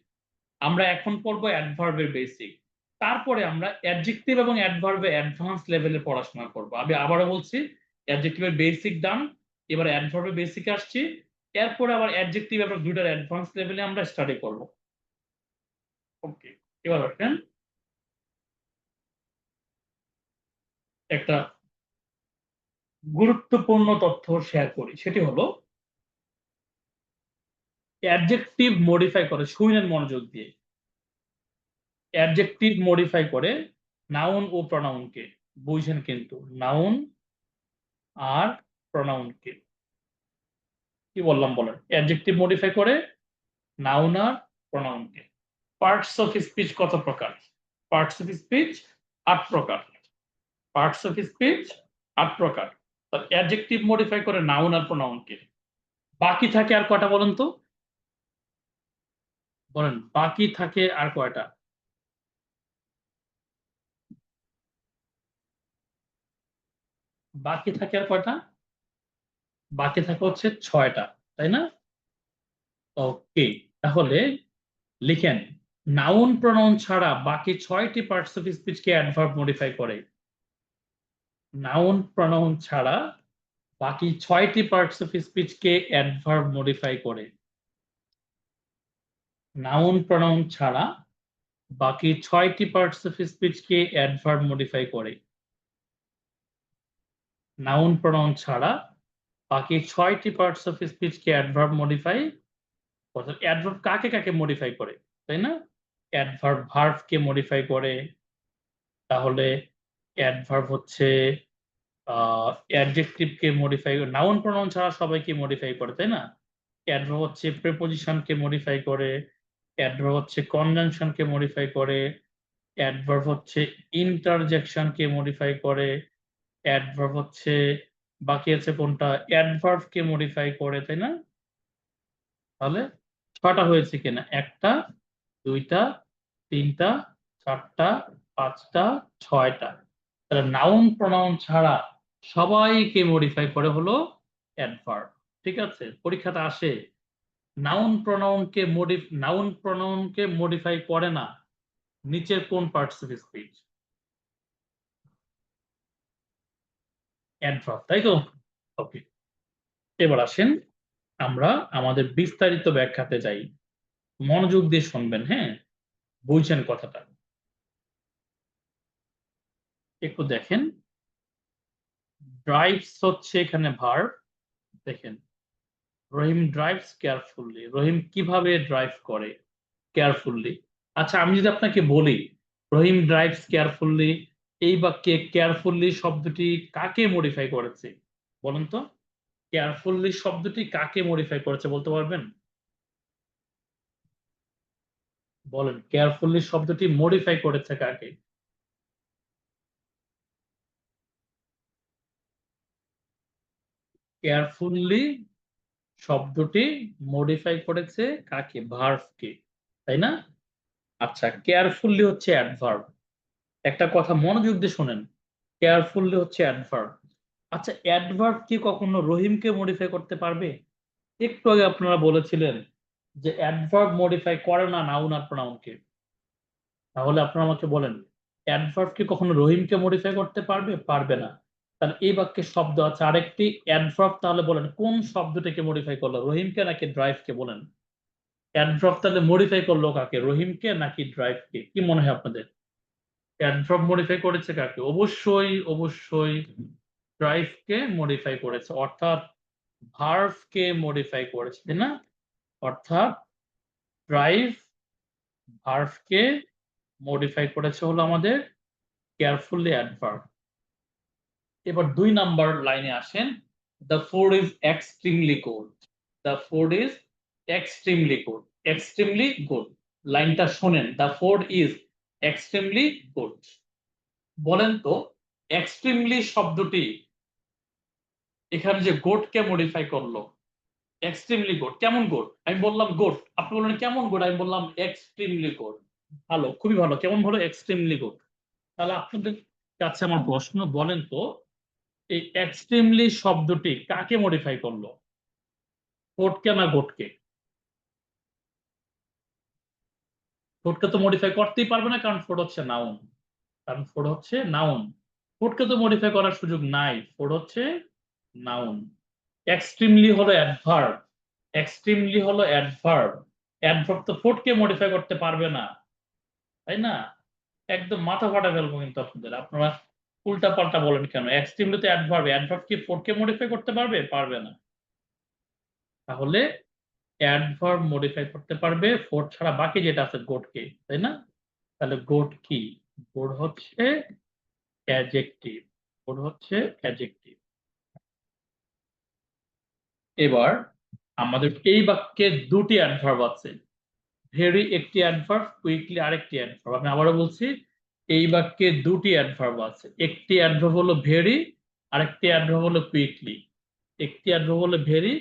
আমরা এখন পড়বো অ্যাডভার্বের বেসিক। তারপরে আমরা অ্যাডজেক্টিভ এবং অ্যাডভার্বে অ্যাডভান্স লেভেলে পড়াশোনা করব। আমি আবারও বলছি, অ্যাডজেক্টিভের বেসিক ডান, এবার অ্যাডভার্বের বেসিক আসছি, এরপরে আবার অ্যাডজেক্টিভ এবং দুইটার অ্যাডভান্স লেভেলে আমরা স্টাডি করব। ওকে, এবার আসেন একটা গুরুত্বপূর্ণ তথ্য শেয়ার করি, সেটি হলো অ্যাডজেক্টিভ মডিফাই করে, শুনেন মনোযোগ দিয়ে, অ্যাডজেক্টিভ মডিফাই করে নাউন ও প্রনাউনকে। বুঝেন কিন্তু, নাউন আর প্রনাউনকে। কি বললাম বলেন? অ্যাডজেক্টিভ মডিফাই করে নাউন আর প্রনাউনকে। পার্টস অফ স্পিচ কত প্রকার? পার্টস অফ স্পিচ ৮ প্রকার। পার্টস অফ স্পিচ ৮ প্রকার। অ্যাডজেক্টিভ মডিফাই করে নাউন আর প্রনাউনকে। বাকি থাকে আর কয়টা বলেন তো? বলেন, বাকি থাকে আর কয়টা? বাকি থাকে আর কয়টা? বাকি থাকে হচ্ছে ৬টা, তাই না? ওকে, তাহলে লিখেন নাউন প্রনাউন ছাড়া বাকি 6টি পার্টস অফ স্পিচকে অ্যাডভার্ব মডিফাই করে। নাউন প্রনাউন ছাড়া বাকি 6টি পার্টস অফ স্পিচকে অ্যাডভার্ব মডিফাই করে। নাউন প্রনাউন ছাড়া বাকি 6টি পার্টস অফ স্পিচকে অ্যাডভার্ব মডিফাই করে। নাউন প্রনাউন ছাড়া বাকি 6টি পার্টস অফ স্পিচকে অ্যাডভার্ব মডিফাই করে। অ্যাডভার্ব কাকে কাকে মডিফাই করে, তাই না? অ্যাডভার্ব ভার্বকে মডিফাই করে। তাহলে অ্যাডভার্ব হচ্ছে অ্যাডজেক্টিভকে মডিফাই করে। নাউন প্রনাউন ছাড়া সবাইকে মডিফাই করে, তাই না? অ্যাডভার্ব হচ্ছে প্রিপোজিশনকে মডিফাই করে। অ্যাডভার্ব হচ্ছে কনজাংশনকে মডিফাই করে। অ্যাডভার্ব হচ্ছে ইন্টারজেকশনকে মডিফাই করে। অ্যাডভার্ব হচ্ছে বাকি আছে কোনটা, অ্যাডভার্বকে মডিফাই করে, তাই না? তাহলে 6টা হয়েছে কিনা, 1টা 2টা 3টা 4টা 5টা 6টা। তাহলে নাউন প্রনাউন ছাড়া সবাইকে মডিফাই করে হলো অ্যাডভার্ব। ঠিক আছে, পরীক্ষাতে আসে নাউন প্রনাউনকে মডিফাই করে না নিচের কোন পার্টস অফ স্পিচ? অ্যাডভার্ব, তাই তো? ওকে, এবার আসেন আমরা আমাদের বিস্তারিত ব্যাখ্যাতে যাই। মনোযোগ দিয়ে শুনবেন, হ্যাঁ? বুঝছেন কথাটা? একটু দেখেন, ড্রাইভস হচ্ছে এখানে ভার্ব। দেখেন, রহিম ড্রাইভস কেয়ারফুলি। রহিম কিভাবে ড্রাইভ করে? কেয়ারফুলি। আচ্ছা, আমি যদি আপনাকে বলি রহিম ড্রাইভস কেয়ারফুলি, এই বাক্যে কেয়ারফুলি শব্দটি কাকে মডিফাই করেছে? বলেন তো, কেয়ারফুলি শব্দটি কাকে মডিফাই করেছে বলতে পারবেন? বলেন, কেয়ারফুলি শব্দটি মডিফাই করেছে কাকে? কেয়ারফুলি শব্দটি মডিফাই করেছে কাকে? ভার্বকে, তাই না? আচ্ছা, কেয়ারফুলি হচ্ছে অ্যাডভার্ব। একটা কথা মনোযোগ দিয়ে শোনেন, কেয়ারফুলি হচ্ছে অ্যাডভার্ব। আচ্ছা, অ্যাডভার্ব কি কখনো রহিমকে মডিফাই করতে পারবে? একটু আগে আপনারা বলেছিলেন যে অ্যাডভার্ব মডিফাই করে না নাউন আর প্রোনাউনকে। তাহলে আপনারা আমাকে বলেন, অ্যাডভার্ব কি কখনো রহিমকে মডিফাই করতে পারবে? পারবে না। তাহলে এই বাক্যে শব্দ আছে আরেকটি অ্যাডভার্ব, তাহলে বলেন কোন শব্দটাকে মডিফাই করলো, রহিমকে নাকি ড্রাইভকে? বলেন, অ্যাডভার্ব তাহলে মডিফাই করলো কাকে, রহিমকে নাকি ড্রাইভকে? কি মনে হয় আপনাদের? অ্যাডভার্ব মডিফাই করেছে কাকে? অবশ্যই অবশ্যই ড্রাইভকে মডিফাই করেছে, অর্থাৎ ভার্বকে মডিফাই করেছে, তাই না? অর্থাৎ ড্রাইভ ভার্বকে মডিফাই করেছে হলো আমাদের কেয়ারফুলি অ্যাডভার্ব। এবার 2 নাম্বার লাইনে আসেন, the food is extremely good. The food is extremely good. Extremely good লাইনটা শোনেন, the food is extremely good. বলেন তো, এক্সট্রিমলি শব্দটি এখানে যে গোটকে মডিফাই করলো, এক্সট্রিমলি গুড কেমন গুড? আমি বললাম গুড, আপনি বললেন কেমন গুড, আমি বললাম এক্সট্রিমলি গুড। ভালো, খুবই ভালো, কেমন ভালো? Extremely good. তাহলে আপনাদের কাছে আমার প্রশ্ন, বলেন তো এই এক্সট্রিমলি শব্দটি কাকে মডিফাই করলো, কোডকে না গোটকে? কোডকে তো মডিফাই করতেই পারবে না, কারণ ফোর্ড হচ্ছে নাউন। কারণ ফোর্ড হচ্ছে নাউন, কোডকে তো মডিফাই করার সুযোগ নাই, ফোর্ড হচ্ছে নাউন। এক্সট্রিমলি হলো অ্যাডভার্ব। এক্সট্রিমলি হলো অ্যাডভার্ব। অ্যাডভার্ব তো ফোর্ডকে মডিফাই করতে পারবে না, তাই না? একদম মাথা ফাটা ফেলবো কিন্তু আপনাদের, আপনারা উল্টা পাল্টা বলেন কেন? এক্সট্রিমলি তো অ্যাডভার্ব, অ্যাডভার্ব কি ফোর্ডকে মডিফাই করতে পারবে? পারবে না। তাহলে অ্যাডভার্ব মডিফাই করতে পারবে ফোর্ড ছাড়া বাকি যেটা আছে গোটকে, তাই না? তাহলে গোট কি? গোট হচ্ছে অ্যাডজেক্টিভ। গোট হচ্ছে অ্যাডজেক্টিভ। এবার আমাদের এই বাক্যে 2টি অ্যাডভার্ব আছে। ভেরি একটি অ্যাডভার্ব, কুইকলি আরেকটি অ্যাডভার্ব। আমি আবারও বলছি, এই বাক্যে 2টি অ্যাডভার্ব আছে। একটি অ্যাডভার্ব হলো ভেরি, আরেকটি অ্যাডভার্ব হলো কুইকলি। একটি অ্যাডভার্ব হলো ভেরি,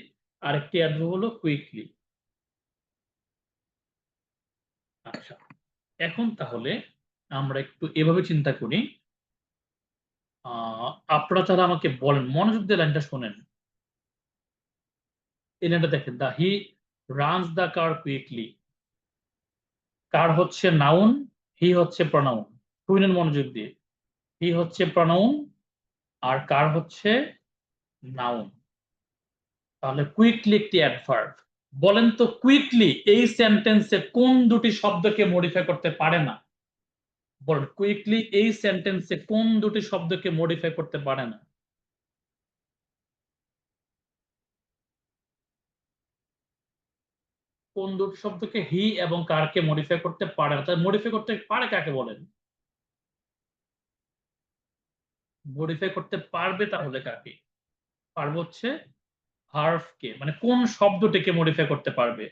আরেকটি অ্যাডভার্ব হলো কুইকলি। আচ্ছা, এখন তাহলে আমরা একটু এভাবে চিন্তা করি। আপনারা তাহলে আমাকে বলেন, মনোযোগ দিয়ে লাইনটা শোনেন। এই লাইনটা দেখেন, the he runs the car quickly. Car হচ্ছে নাউন, হি হচ্ছে প্রনাউন। শুনেন মনোযোগ দিয়ে, হি হচ্ছে প্রনাউন আর কার হচ্ছে নাউন। তাহলে কুইকলি একটি অ্যাডভার্ব। বলেন তো কুইকলি এই সেন্টেন্সে কোন দুটি শব্দকে মডিফাই করতে পারে না? বলেন কুইকলি এই সেন্টেন্সে কোন দুটি শব্দকে মডিফাই করতে পারে না? কোন দুটি শব্দকে হি এবং কারকে মডিফাই করতে পারে না? তাহলে মডিফাই করতে পারে কাকে বলেন? মডিফাই করতে পারবে তাহলে কাকে? পারবে হচ্ছে ভার্বকে, মানে কোন শব্দটিকে মডিফাই করতে পারবে?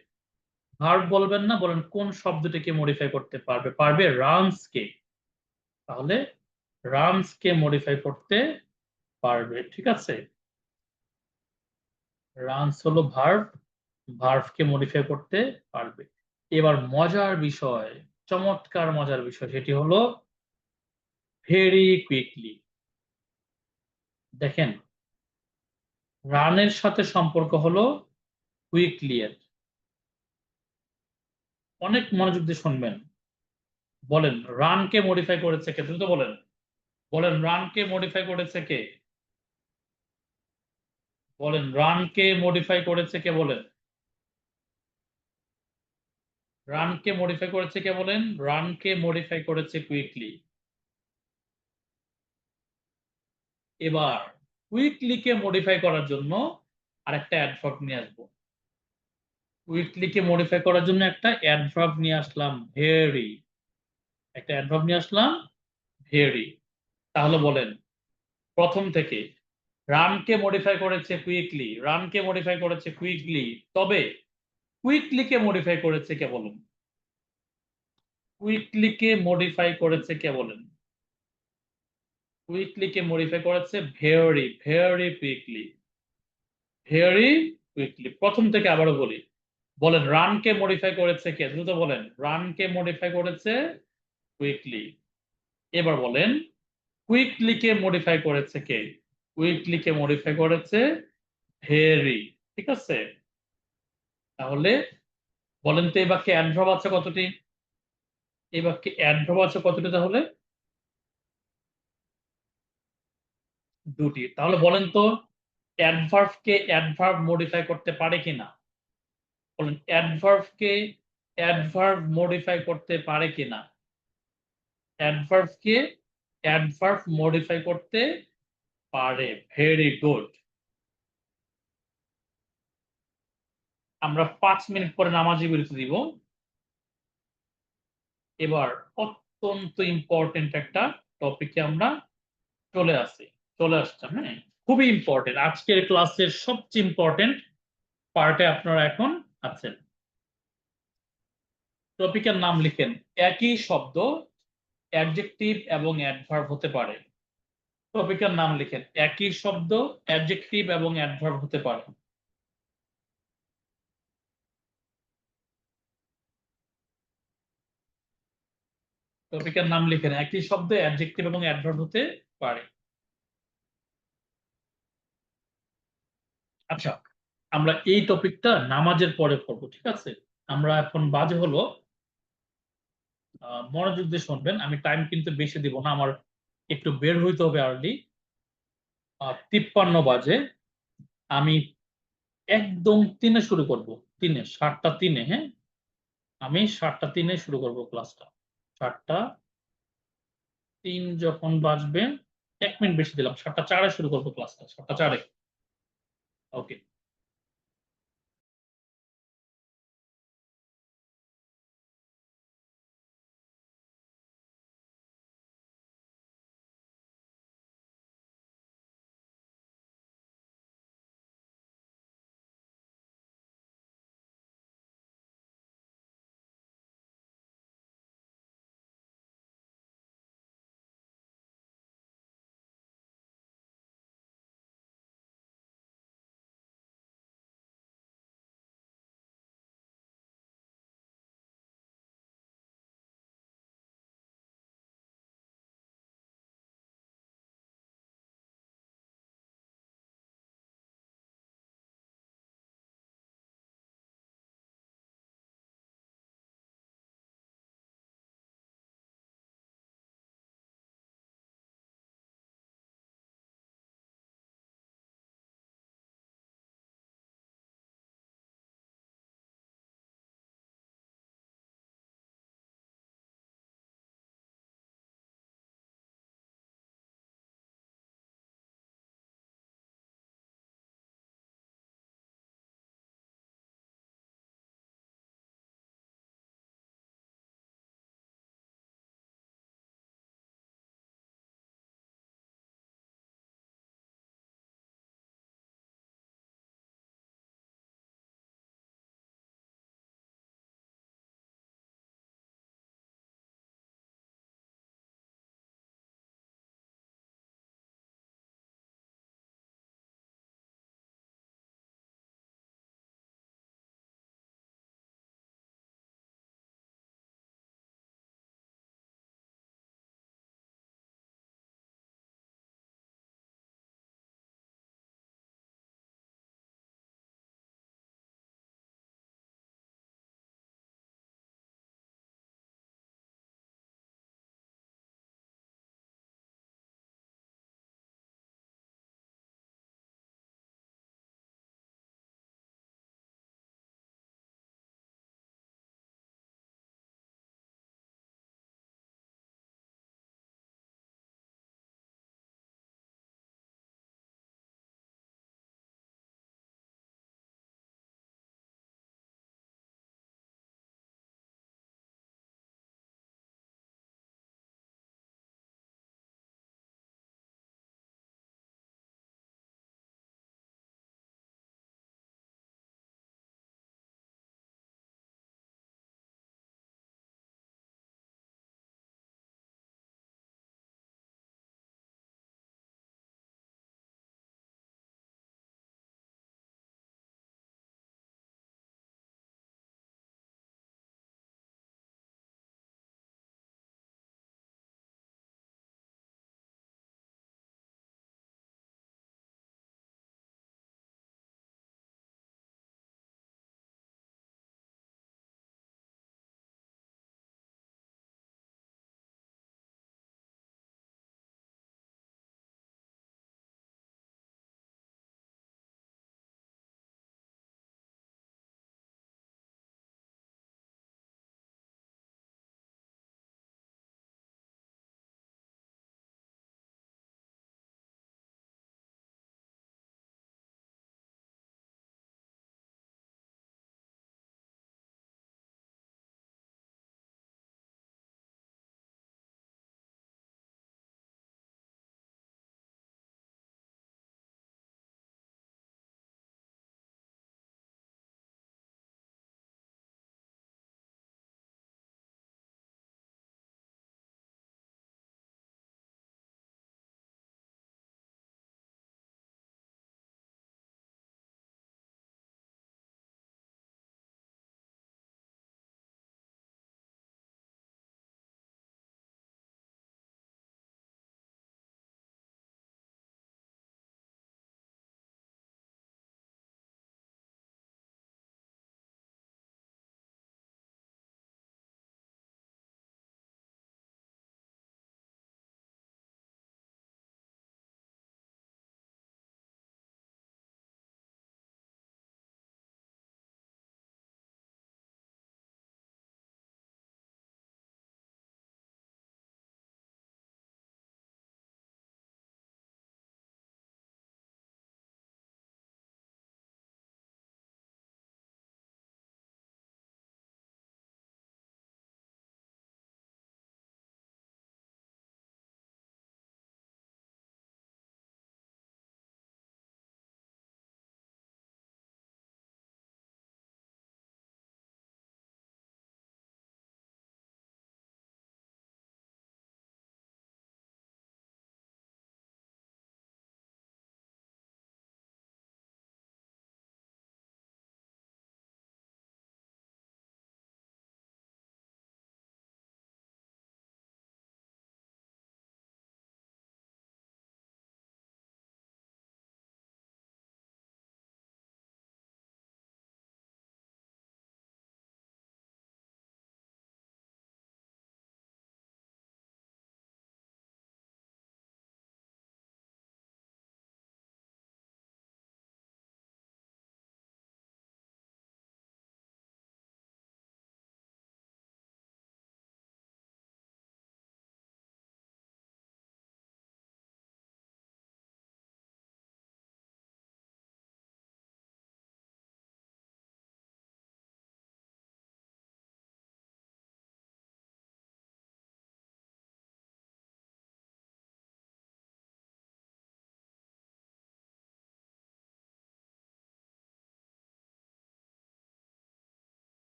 ভার্ব বলবেন না, বলেন কোন শব্দটিকে মডিফাই করতে পারবে? পারবে রানস কে। তাহলে রানস কে মডিফাই করতে পারবে, ঠিক আছে। রানস হলো ভার্ব, ভার্বকে মডিফাই করতে পারবে। এবার মজার বিষয়, চমৎকার মজার বিষয়, সেটি হলো ভেরি কুইকলি। দেখেন, রানের সাথে সম্পর্ক হলো কুইকলি এর। অনেক মনোযোগ দিয়ে শুনবেন। বলেন রানকে মডিফাই করেছে কে? দ্রুত বলেন, বলেন রানকে মডিফাই করেছে কে? বলেন রানকে মডিফাই করেছে কে? বলেন রানকে মডিফাই করেছে কে? বলেন রানকে মডিফাই করেছে কুইকলি। এবার কুইকলিকে মডিফাই করার জন্য আরেকটা অ্যাডভার্ব নিয়ে আসবো। কুইকলিকে মডিফাই করার জন্য একটা অ্যাডভার্ব নিয়ে আসলাম, ভেরি। একটা অ্যাডভার্ব নিয়ে আসলাম, ভেরি। তাহলে বলেন প্রথম থেকে, রানকে মডিফাই করেছে কুইকলি, রানকে মডিফাই করেছে কুইকলি, তবে কুইকলিকে মডিফাই করেছে কে? বলেন কুইকলিকে মডিফাই করেছে কে? বলেন কুইকলিকে মডিফাই করেছে very, very quickly, very quickly. প্রথম থেকে আবারও বলি, বলেন রানকে মডিফাই করেছে কে? দ্রুত বলেন রানকে মডিফাই করেছে কুইকলি। এবার বলেন কুইকলিকে মডিফাই করেছে কে? কুইকলিকে মডিফাই করেছে ভেরি, ঠিক আছে। তাহলে বলেন তো এই বাক্যে অ্যাডভার্ব আছে কতটি? এই বাক্যে অ্যাডভার্ব আছে কতটি তাহলে? দুটি। তাহলে বলেন তো অ্যাডভার্বকে অ্যাডভার্ব মডিফাই করতে পারে কিনা? বলেন অ্যাডভার্বকে অ্যাডভার্ব মডিফাই করতে পারে কিনা? অ্যাডভার্বকে অ্যাডভার্ব মডিফাই করতে পারে, ভেরি গুড। আমরা 5 মিনিট পরে নামাজি বিরতি দিব। এবার অত্যন্ত ইম্পর্টেন্ট একটা টপিকে আমরা চলে আসি, চলে আসতাম। হ্যাঁ, খুবই ইম্পর্টেন্ট, আজকের ক্লাসের সবচেয়ে ইম্পর্টেন্ট পার্টে আপনারা এখন আছেন। টপিকের নাম লিখেন, একই শব্দ অ্যাডজেক্টিভ এবং অ্যাডভার্ব হতে পারে। টপিকের নাম লিখেন, একই শব্দ অ্যাডজেক্টিভ এবং অ্যাডভার্ব হতে পারে। টপিকের নাম লিখেন, একই শব্দ অ্যাডজেক্টিভ এবং অ্যাডভার্ব হতে পারে। আচ্ছা, আমরা এই টপিকটা নামাজের পরে করব, ঠিক আছে। আমরা এখন বাজে হলো, মনোযোগ দিয়ে শুনবেন, আমি টাইম কিন্তু বেশি দিব না, আমার একটু বের হইতে হবে আর্লি। 53 বাজে। আমি একদম 3-এ শুরু করব, 3-এ, 7টা 3-এ। হ্যাঁ, আমি 7টা 3-এ শুরু করব ক্লাসটা। 7টা 3 যখন বাজবে, 1 মিনিট বেশি দিলাম, 7টা 4-এ শুরু করবো ক্লাসটা, 7টা 4-এ। ওকে।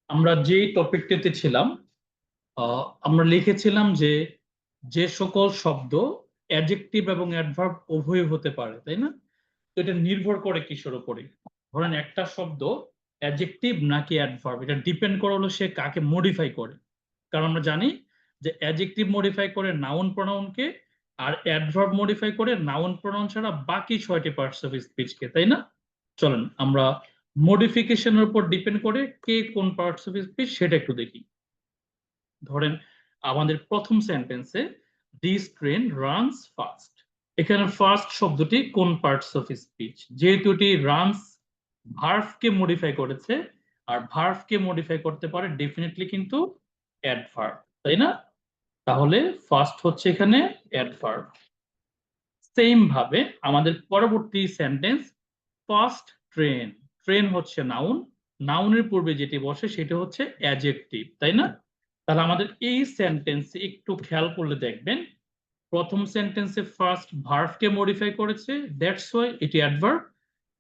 আমরা যেই টপিকটিতে ছিলাম আমরা লিখেছিলাম যে যে সকল শব্দ অ্যাডজেক্টিভ এবং অ্যাডভার্ব উভয় হতে পারে, তাই না? তো এটা নির্ভর করে কিসের উপরে? ধরেন একটা শব্দ অ্যাডজেক্টিভ নাকি অ্যাডভার্ব, এটা ডিপেন্ড করে হলো সে কাকে মডিফাই করে। কারণ আমরা জানি যে অ্যাডজেক্টিভ মডিফাই করে নাউন প্রোনাউনকে, আর অ্যাডভার্ব মডিফাই করে নাউন প্রোনাউন ছাড়া বাকি 6টি পার্টস অফ স্পিচকে, তাই না? চলেন আমরা মডিফিকেশনের উপর ডিপেন্ড করে কে কোন পার্টস অফ স্পিচ সেটা একটু দেখি। ধরেন আমাদের প্রথম সেন্টেন্সে দিস ট্রেন রানস ফাস্ট, এখানে ফার্স্ট শব্দটি কোন পার্টস অফ স্পিচ? যেহেতু এটি রানস ভার্ভকে মডিফাই করেছে, আর ভার্ভকে মডিফাই করতে পারে ডেফিনেটলি কিন্তু অ্যাডভার্ব, তাই না? তাহলে ফার্স্ট হচ্ছে এখানে অ্যাডভার্ব। সেম ভাবে আমাদের পরবর্তী সেন্টেন্স ফার্স্ট ট্রেন, ট্রেন হচ্ছে নাউন, নাউনের পূর্বে যেটি বসে সেটা হচ্ছে অ্যাডজেক্টিভ, তাই না? তাহলে আমাদের এই সেন্টেন্সে একটু খেয়াল করলে দেখবেন প্রথম সেন্টেন্সে ফার্স্ট ভার্ভকে মডিফাই করেছে, দ্যাটস ওয়াই এটি অ্যাডভার্ব।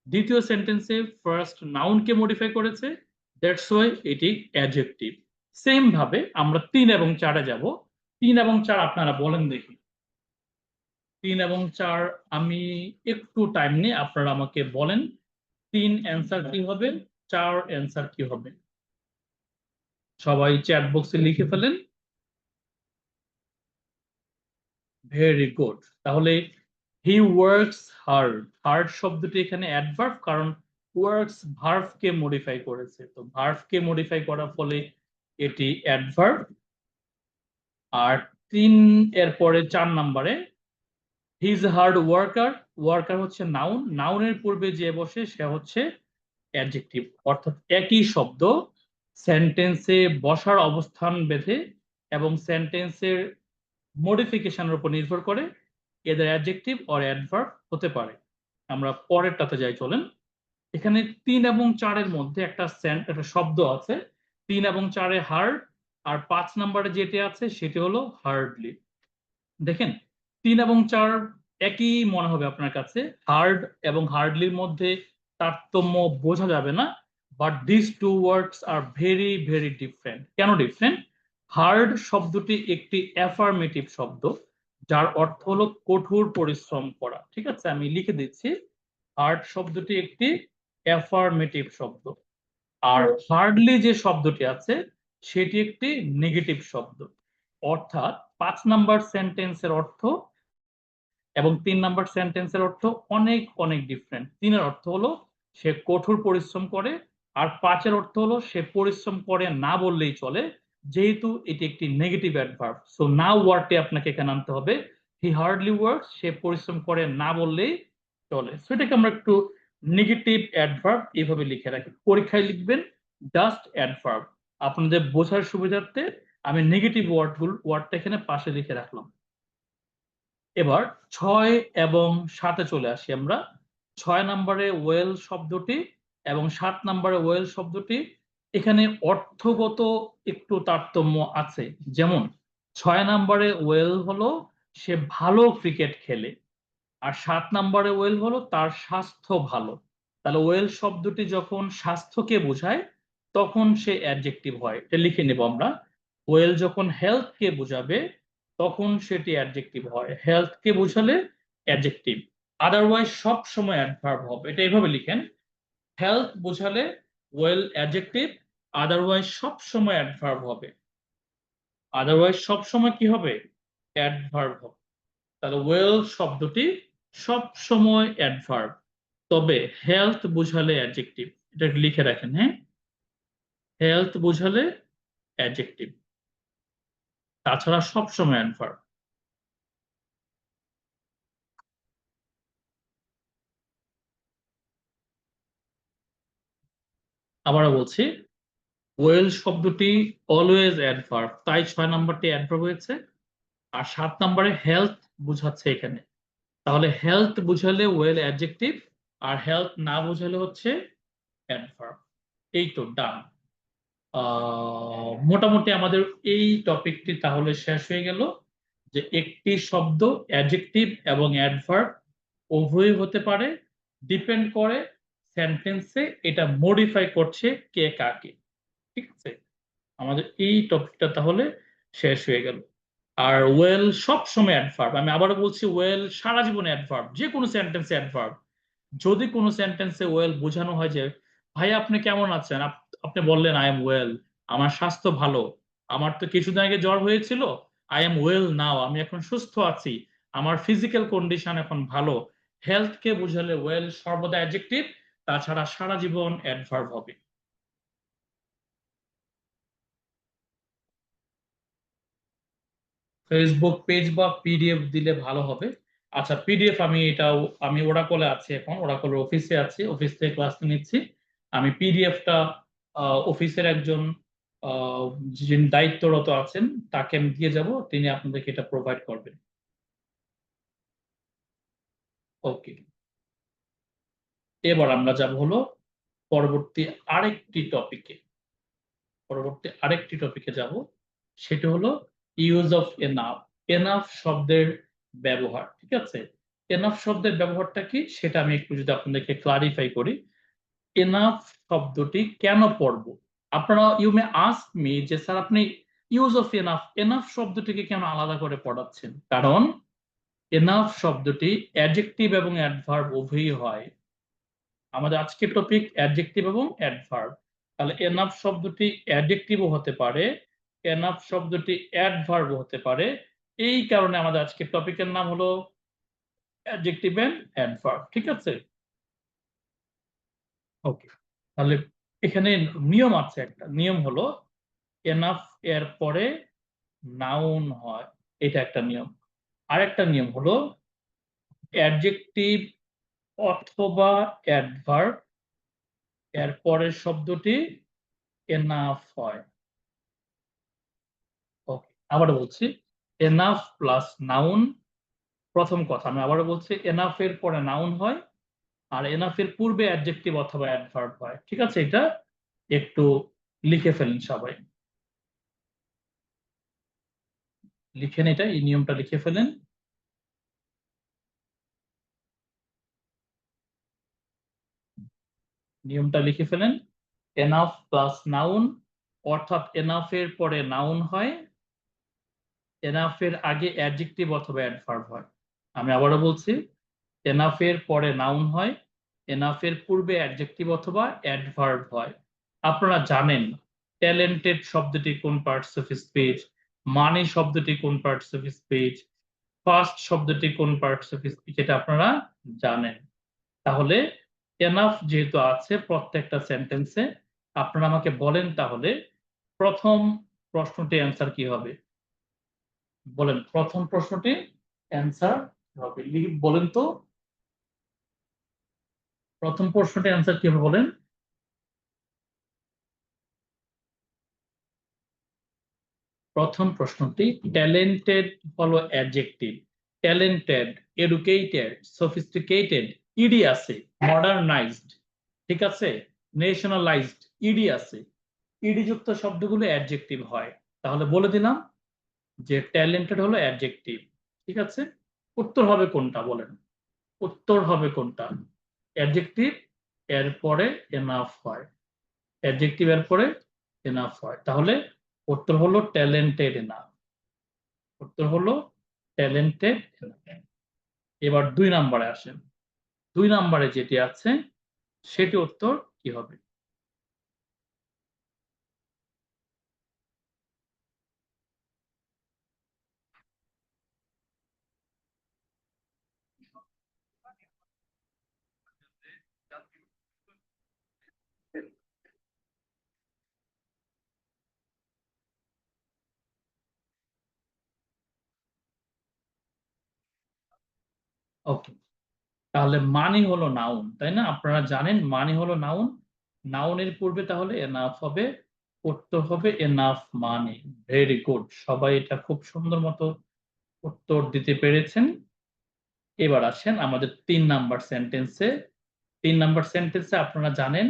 দ্বিতীয় সেন্টেন্সে ফার্স্ট নাউনকে মডিফাই করেছে, দ্যাটস ওয়াই এটি অ্যাডজেক্টিভ। সেম ভাবে আমরা 3 এবং 4-এ যাব। 3 এবং 4 আপনারা বলেন দেখি। 3 এবং 4 আমি একটু টাইম নিয়ে আপনারা আমাকে বলেন 3 অ্যান্সার কি হবে, 4 অ্যান্সার কি হবে? সবাই চ্যাট বক্সে লিখে ফেলেন। Very good. তাহলে হি ওয়ার্কস হার্ড, হার্ড শব্দটি এখানে অ্যাডভার্ব, কারণ ওয়ার্কস ভার্ভকে মডিফাই করেছে, তো ভার্ভকে মডিফাই করার ফলে এটি অ্যাডভার্ব। আর 3 এর পরে 4 নম্বরে he is hard worker, worker হচ্ছে নাউন, নাউনের পূর্বে যে বসে সে হচ্ছে অ্যাডজেক্টিভ। অর্থাৎ একই শব্দ সেন্টেন্সে বসার অবস্থান বেঁধে এবং সেন্টেন্সের মডিফিকেশনের উপর নির্ভর করে এদের অ্যাডজেক্টিভ অর অ্যাডভার্ব হতে পারে। আমরা পরেরটাতে যাই, চলেন। এখানে 3 এবং 4-এর মধ্যে একটা শব্দ আছে, 3 এবং 4-এ হার্ড, আর 5 নম্বরে যেটি আছে সেটি হলো হার্ডলি। দেখেন 3 এবং 4 একই মনে হবে আপনার কাছে, হার্ড এবং হার্ডলির মধ্যে তারতম্য বোঝা যাবে না, but this two words are very very different. কেন ডিফারেন্ট? হার্ড শব্দটি একটি অ্যাফার্মেটিভ শব্দ, যার অর্থ হলো কঠোর পরিশ্রম করা। ঠিক আছে, আমি লিখে দিচ্ছি, হার্ড শব্দটি একটি অ্যাফার্মেটিভ শব্দ। আর হার্ডলি যে শব্দটি আছে সেটি একটি নেগেটিভ শব্দ। অর্থাৎ 5 নাম্বার সেন্টেন্সের অর্থ এবং 3 নাম্বার সেন্টেন্সের অর্থ অনেক অনেক ডিফারেন্ট। 3-এর অর্থ হলো সে কঠোর পরিশ্রম করে, আর 5-এর অর্থ হলো সে পরিশ্রম করে না বললেই চলে, যেহেতু এটি একটি নেগেটিভ অ্যাডভার্ব। সো নাও ওয়ার্ডটি আপনাকে এখানে আনতে হবে, হি হার্ডলি ওয়ার্কস, সে পরিশ্রম করে না বললেই চলে। সো এটাকে আমরা একটু নেগেটিভ অ্যাডভার্ব এইভাবে লিখে রাখি, পরীক্ষায় লিখবেন জাস্ট অ্যাডভার্ব। আপনাদের বোঝার সুবিধার্থে আমি নেগেটিভ ওয়ার্ডটা এখানে পাশে লিখে রাখলাম। এবার 6 এবং 7-এ চলে আসি আমরা। 6 নম্বরে ওয়েল শব্দটি এবং 7 নম্বরে ওয়েল শব্দটি, এখানে অর্থগত একটু তারতম্য আছে। যেমন 6 নম্বরে ওয়েল হলো সে ভালো ক্রিকেট খেলে, আর 7 নম্বরে ওয়েল হলো তার স্বাস্থ্য ভালো। তাহলে ওয়েল শব্দটি যখন স্বাস্থ্যকে বোঝায় তখন সে অ্যাডজেক্টিভ হয়, এটা লিখে নেব আমরা। ওয়েল যখন হেলথকে বোঝাবে তখন সেটি অ্যাডজেক্টিভ হয়, হেলথকে বোঝালে অ্যাডজেক্টিভ। আদারওয়াইজ সব সময় অ্যাডভার্ব হবে, এটা এইভাবে লিখেন, হেলথ বোঝালে ওয়েল অ্যাডজেক্টিভ, আদারওয়াইজ সব সময় অ্যাডভার্ব হবে, আদারওয়াইজ সব সময় কি হবে? অ্যাডভার্ব হবে। তাহলে ওয়েল শব্দটি সব সময় অ্যাডভার্ব, তবে হেলথ বোঝালে অ্যাডজেক্টিভ, এটা লিখে রাখেন। হ্যাঁ, হেলথ বোঝালে অ্যাডজেক্টিভ, তাছাড়া সব সময় অ্যাডভার্ব। আবারও বলছি, ওয়েল শব্দটি অলওয়েজ অ্যাডভার্ব, তাই 6 নম্বরটি অ্যাডভার্ব হয়েছে। আর 7 নম্বরে হেলথ বোঝাচ্ছে এখানে, তাহলে হেলথ বুঝালে ওয়েল অ্যাডজেক্টিভ, আর হেলথ না বুঝালে হচ্ছে অ্যাডভার্ব। এই তো ডান। মোটামুটি আমাদের এই টপিকটি তাহলে শেষ হয়ে গেল, যে একটি শব্দ অ্যাডজেক্টিভ এবং অ্যাডভার্ব উভয়ই হতে পারে, ডিপেন্ড করে সেন্টেন্সে এটা মডিফাই করছে কে কাকে। ঠিক আছে, আমাদের এই টপিকটা তাহলে শেষ হয়ে গেল। আর ওয়েল সব সময় অ্যাডভার্ব, আমি আবারও বলছি ওয়েল সারা জীবনে অ্যাডভার্ব, যে কোনো সেন্টেন্সে অ্যাডভার্ব। যদি কোনো সেন্টেন্সে ওয়েল বোঝানো হয় যে ভাই আপনি কেমন আছেন, আপনি বললেন আই এম ওয়েল, আমার স্বাস্থ্য ভালো, আমার তো কিছুদিন আগে জ্বর হয়েছিল, আই এম ওয়েল নাও, আমি এখন সুস্থ আছি, আমার ফিজিক্যাল কন্ডিশন এখন ভালো, হেলথ কে বোঝালে ওয়েল সর্বদা অ্যাডজেক্টিভ, তাছাড়া সারা জীবন অ্যাডভার্ব হবে। ফেসবুক পেজ বা পিডিএফ দিলে ভালো হবে। আচ্ছা পিডিএফ আমি ওরাকলে আছি, এখন ওরাকলের অফিসে আছি, অফিস থেকে ক্লাস নিচ্ছি। আমি পিডিএফটা অফিসের একজন আহ, যিনি দায়িত্বরত আছেন তাকে আমি দিয়ে যাব, তিনি আপনাদেরকে এটা প্রোভাইড করবেন। ওকে, এবার আমরা যাব হলো পরবর্তী আরেকটি টপিকে। যাব, সেটা হলো ইউজ অফ এনাফ। এনাফ শব্দের ব্যবহার, ঠিক আছে। এনাফ শব্দের ব্যবহারটা কি সেটা আমি একটু যদি আপনাদেরকে ক্লারিফাই করি। এনাফ শব্দটি কেন পড়ব, আপনারা ইউ মে আস্ক মি যে স্যার আপনি ইউজ অফ এনাফ, এনাফ শব্দটিকে কেন আলাদা করে পড়াচ্ছেন? কারণ এনাফ শব্দটি অ্যাডজেক্টিভ এবং অ্যাডভার্ব উভয়ই হয়। আমাদের আজকের টপিক অ্যাডজেক্টিভ এবং অ্যাডভার্ব, তাহলে এনাফ শব্দটি অ্যাডজেক্টিভও হতে পারে, এনাফ শব্দটি অ্যাডভার্বও হতে পারে। এই কারণে আমাদের আজকের টপিকের নাম হলো অ্যাডজেক্টিভ এন্ড অ্যাডভার্ব, ঠিক আছে। ওকে, তাহলে এখানে নিয়ম আছে, একটা নিয়ম হলো এনাফ এর পরে নাউন হয়, এটা একটা নিয়ম। আরেকটা নিয়ম হলো অ্যাডজেক্টিভ অথবা অ্যাডভার্ব এর পরের শব্দটি এনাফ হয়। ওকে, আবার বলছি, এনাফ প্লাস নাউন, প্রথম কথা আমি আবার বলছি, এনাফ এর পরে নাউন হয়, আর এনাফ এর পূর্বে অ্যাডজেক্টিভ অথবা অ্যাডভার্ব হয়, ঠিক আছে। এটা একটু লিখে ফেলেন সবাই, লিখেন এটা, এই নিয়মটা লিখে ফেলেন। নিয়মটা লিখে ফেলেন, এনাফ প্লাস নাউন, অর্থাৎ এনাফ এর পরে নাউন হয়, এনাফ এর আগে অ্যাডজেক্টিভ অথবা অ্যাডভার্ব হয়। আমি আবারও বলছি, এনাফ এর পরে নাউন হয়, এনাফ এর পূর্বে অ্যাডজেক্টিভ অথবা অ্যাডভার্ব হয়। আপনারা জানেন ট্যালেন্টেড শব্দটি কোন পার্টস অফ স্পিচ, মানি শব্দটি কোন পার্টস অফ স্পিচ, ফার্স্ট শব্দটি কোন পার্টস অফ স্পিচ, এটা আপনারা জানেন। তাহলে এনাফ যেহেতু আছে প্রত্যেকটা সেন্টেন্সে, আপনারা আমাকে বলেন তাহলে প্রথম প্রশ্নটি অ্যান্সার কি হবে? বলেন প্রথম প্রশ্নটি অ্যান্সার হবে, বলেন তো প্রথম প্রশ্নটি অ্যান্সার কি হবে বলেন। প্রথম প্রশ্নটি ট্যালেন্টেড হলো adjective, talented, educated, sophisticated E D আছে, মডার্নাইজড, ঠিক আছে, ন্যাশনালাইজড ইডি আছে, ইডি যুক্ত শব্দগুলো অ্যাডজেক্টিভ হয়। তাহলে বলে দিলাম যে ট্যালেন্টেড হলো অ্যাডজেক্টিভ, ঠিক আছে। উত্তর হবে কোনটা বলেন, উত্তর হবে কোনটা? অ্যাডজেক্টিভ এর পরে এনাফ হয়, অ্যাডজেক্টিভ এর পরে এনাফ হয়, তাহলে উত্তর হলো ট্যালেন্টেড এনাফ, উত্তর হলো ট্যালেন্টেড এনাফ। এবার 2 নম্বরে আসেন, 2 নম্বরে যেটি আছে সেটি উত্তর কি হবে? ওকে, তাহলে মানি হলো নাউন, তাই না? আপনারা জানেন মানি হলো নাউন, নাউনের পূর্বে তাহলে এনাফ হবে, উত্তর হবে এনাফ মানি। ভেরি গুড, সবাই এটা খুব সুন্দর মতো উত্তর দিতে পেরেছেন। এবার আসেন আমাদের 3 নাম্বার সেন্টেন্সে। 3 নাম্বার সেন্টেন্সে আপনারা জানেন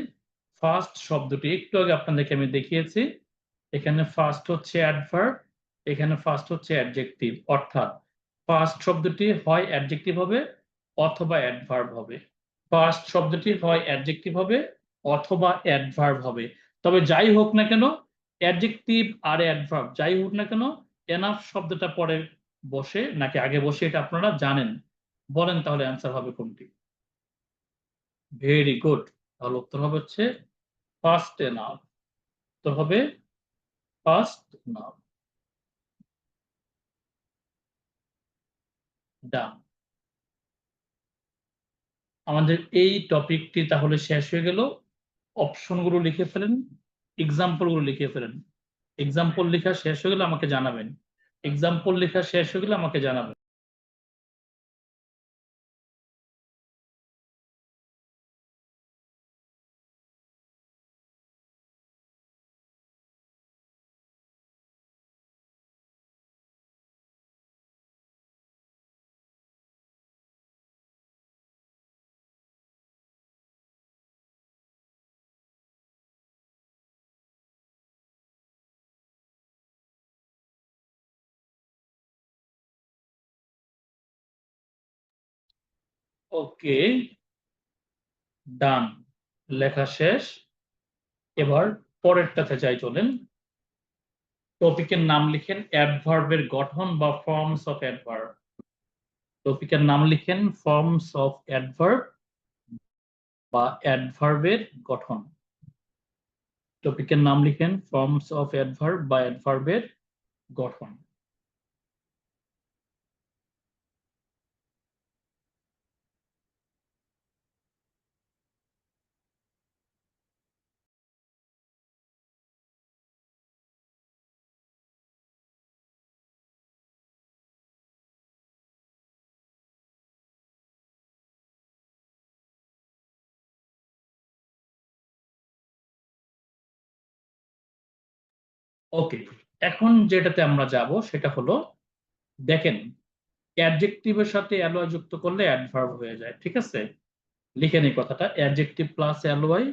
ফার্স্ট শব্দটি একটু আগে আপনাদেরকে আমি দেখিয়েছি, এখানে ফার্স্ট হচ্ছে অ্যাডভার্ব, এখানে ফার্স্ট হচ্ছে অ্যাডজেক্টিভ, অর্থাৎ ফার্স্ট শব্দটি হয় অ্যাডজেক্টিভ হবে অথবা অ্যাডভার্ব হবে, ফার্স্ট শব্দটি হয় অ্যাডজেক্টিভ হবে অথবা অ্যাডভার্ব হবে। তবে যাই হোক না কেন, অ্যাডজেক্টিভ আর অ্যাডভার্ব যাই হোক না কেন, এনাফ শব্দটা পরে বসে নাকি আগে বসে এটা আপনারা জানেন। বলেন তাহলে অ্যান্সার হবে কোনটি? Very good. তাহলে উত্তর হবে হচ্ছে ফার্স্ট এনাফ। উত্তর হবে ফার্স্ট এনাফ। ডান। আমাদের এই টপিকটি তাহলে শেষ হয়ে গেল। অপশনগুলো লিখে ফেলেন, এক্সাম্পল গুলো লিখে ফেলেন। এক্সাম্পল লেখা শেষ হয়ে গেলে আমাকে জানাবেন। এক্সাম্পল লেখা শেষ হয়ে গেলে আমাকে জানাবেন। ওকে, ডান। লেখা শেষ। এবার পরেরটাতে যাই, চলেন। টপিকের নাম লিখেন অ্যাডভার্বের গঠন বা ফর্মস অফ অ্যাডভার্ব। টপিকের নাম লিখেন ফর্মস অফ অ্যাডভার্ব বা অ্যাডভার্বের গঠন। টপিকের নাম লিখেন ফর্মস অফ অ্যাডভার্ব বা অ্যাডভার্বের গঠন। ওকে, এখন যেটাতে আমরা যাব সেটা হলো, দেখেন, অ্যাডজেক্টিভের সাথে অ্যালয় যুক্ত করলে অ্যাডভার্ব হয়ে যায়, ঠিক আছে? লিখেন এই কথাটা, adjective plus alloy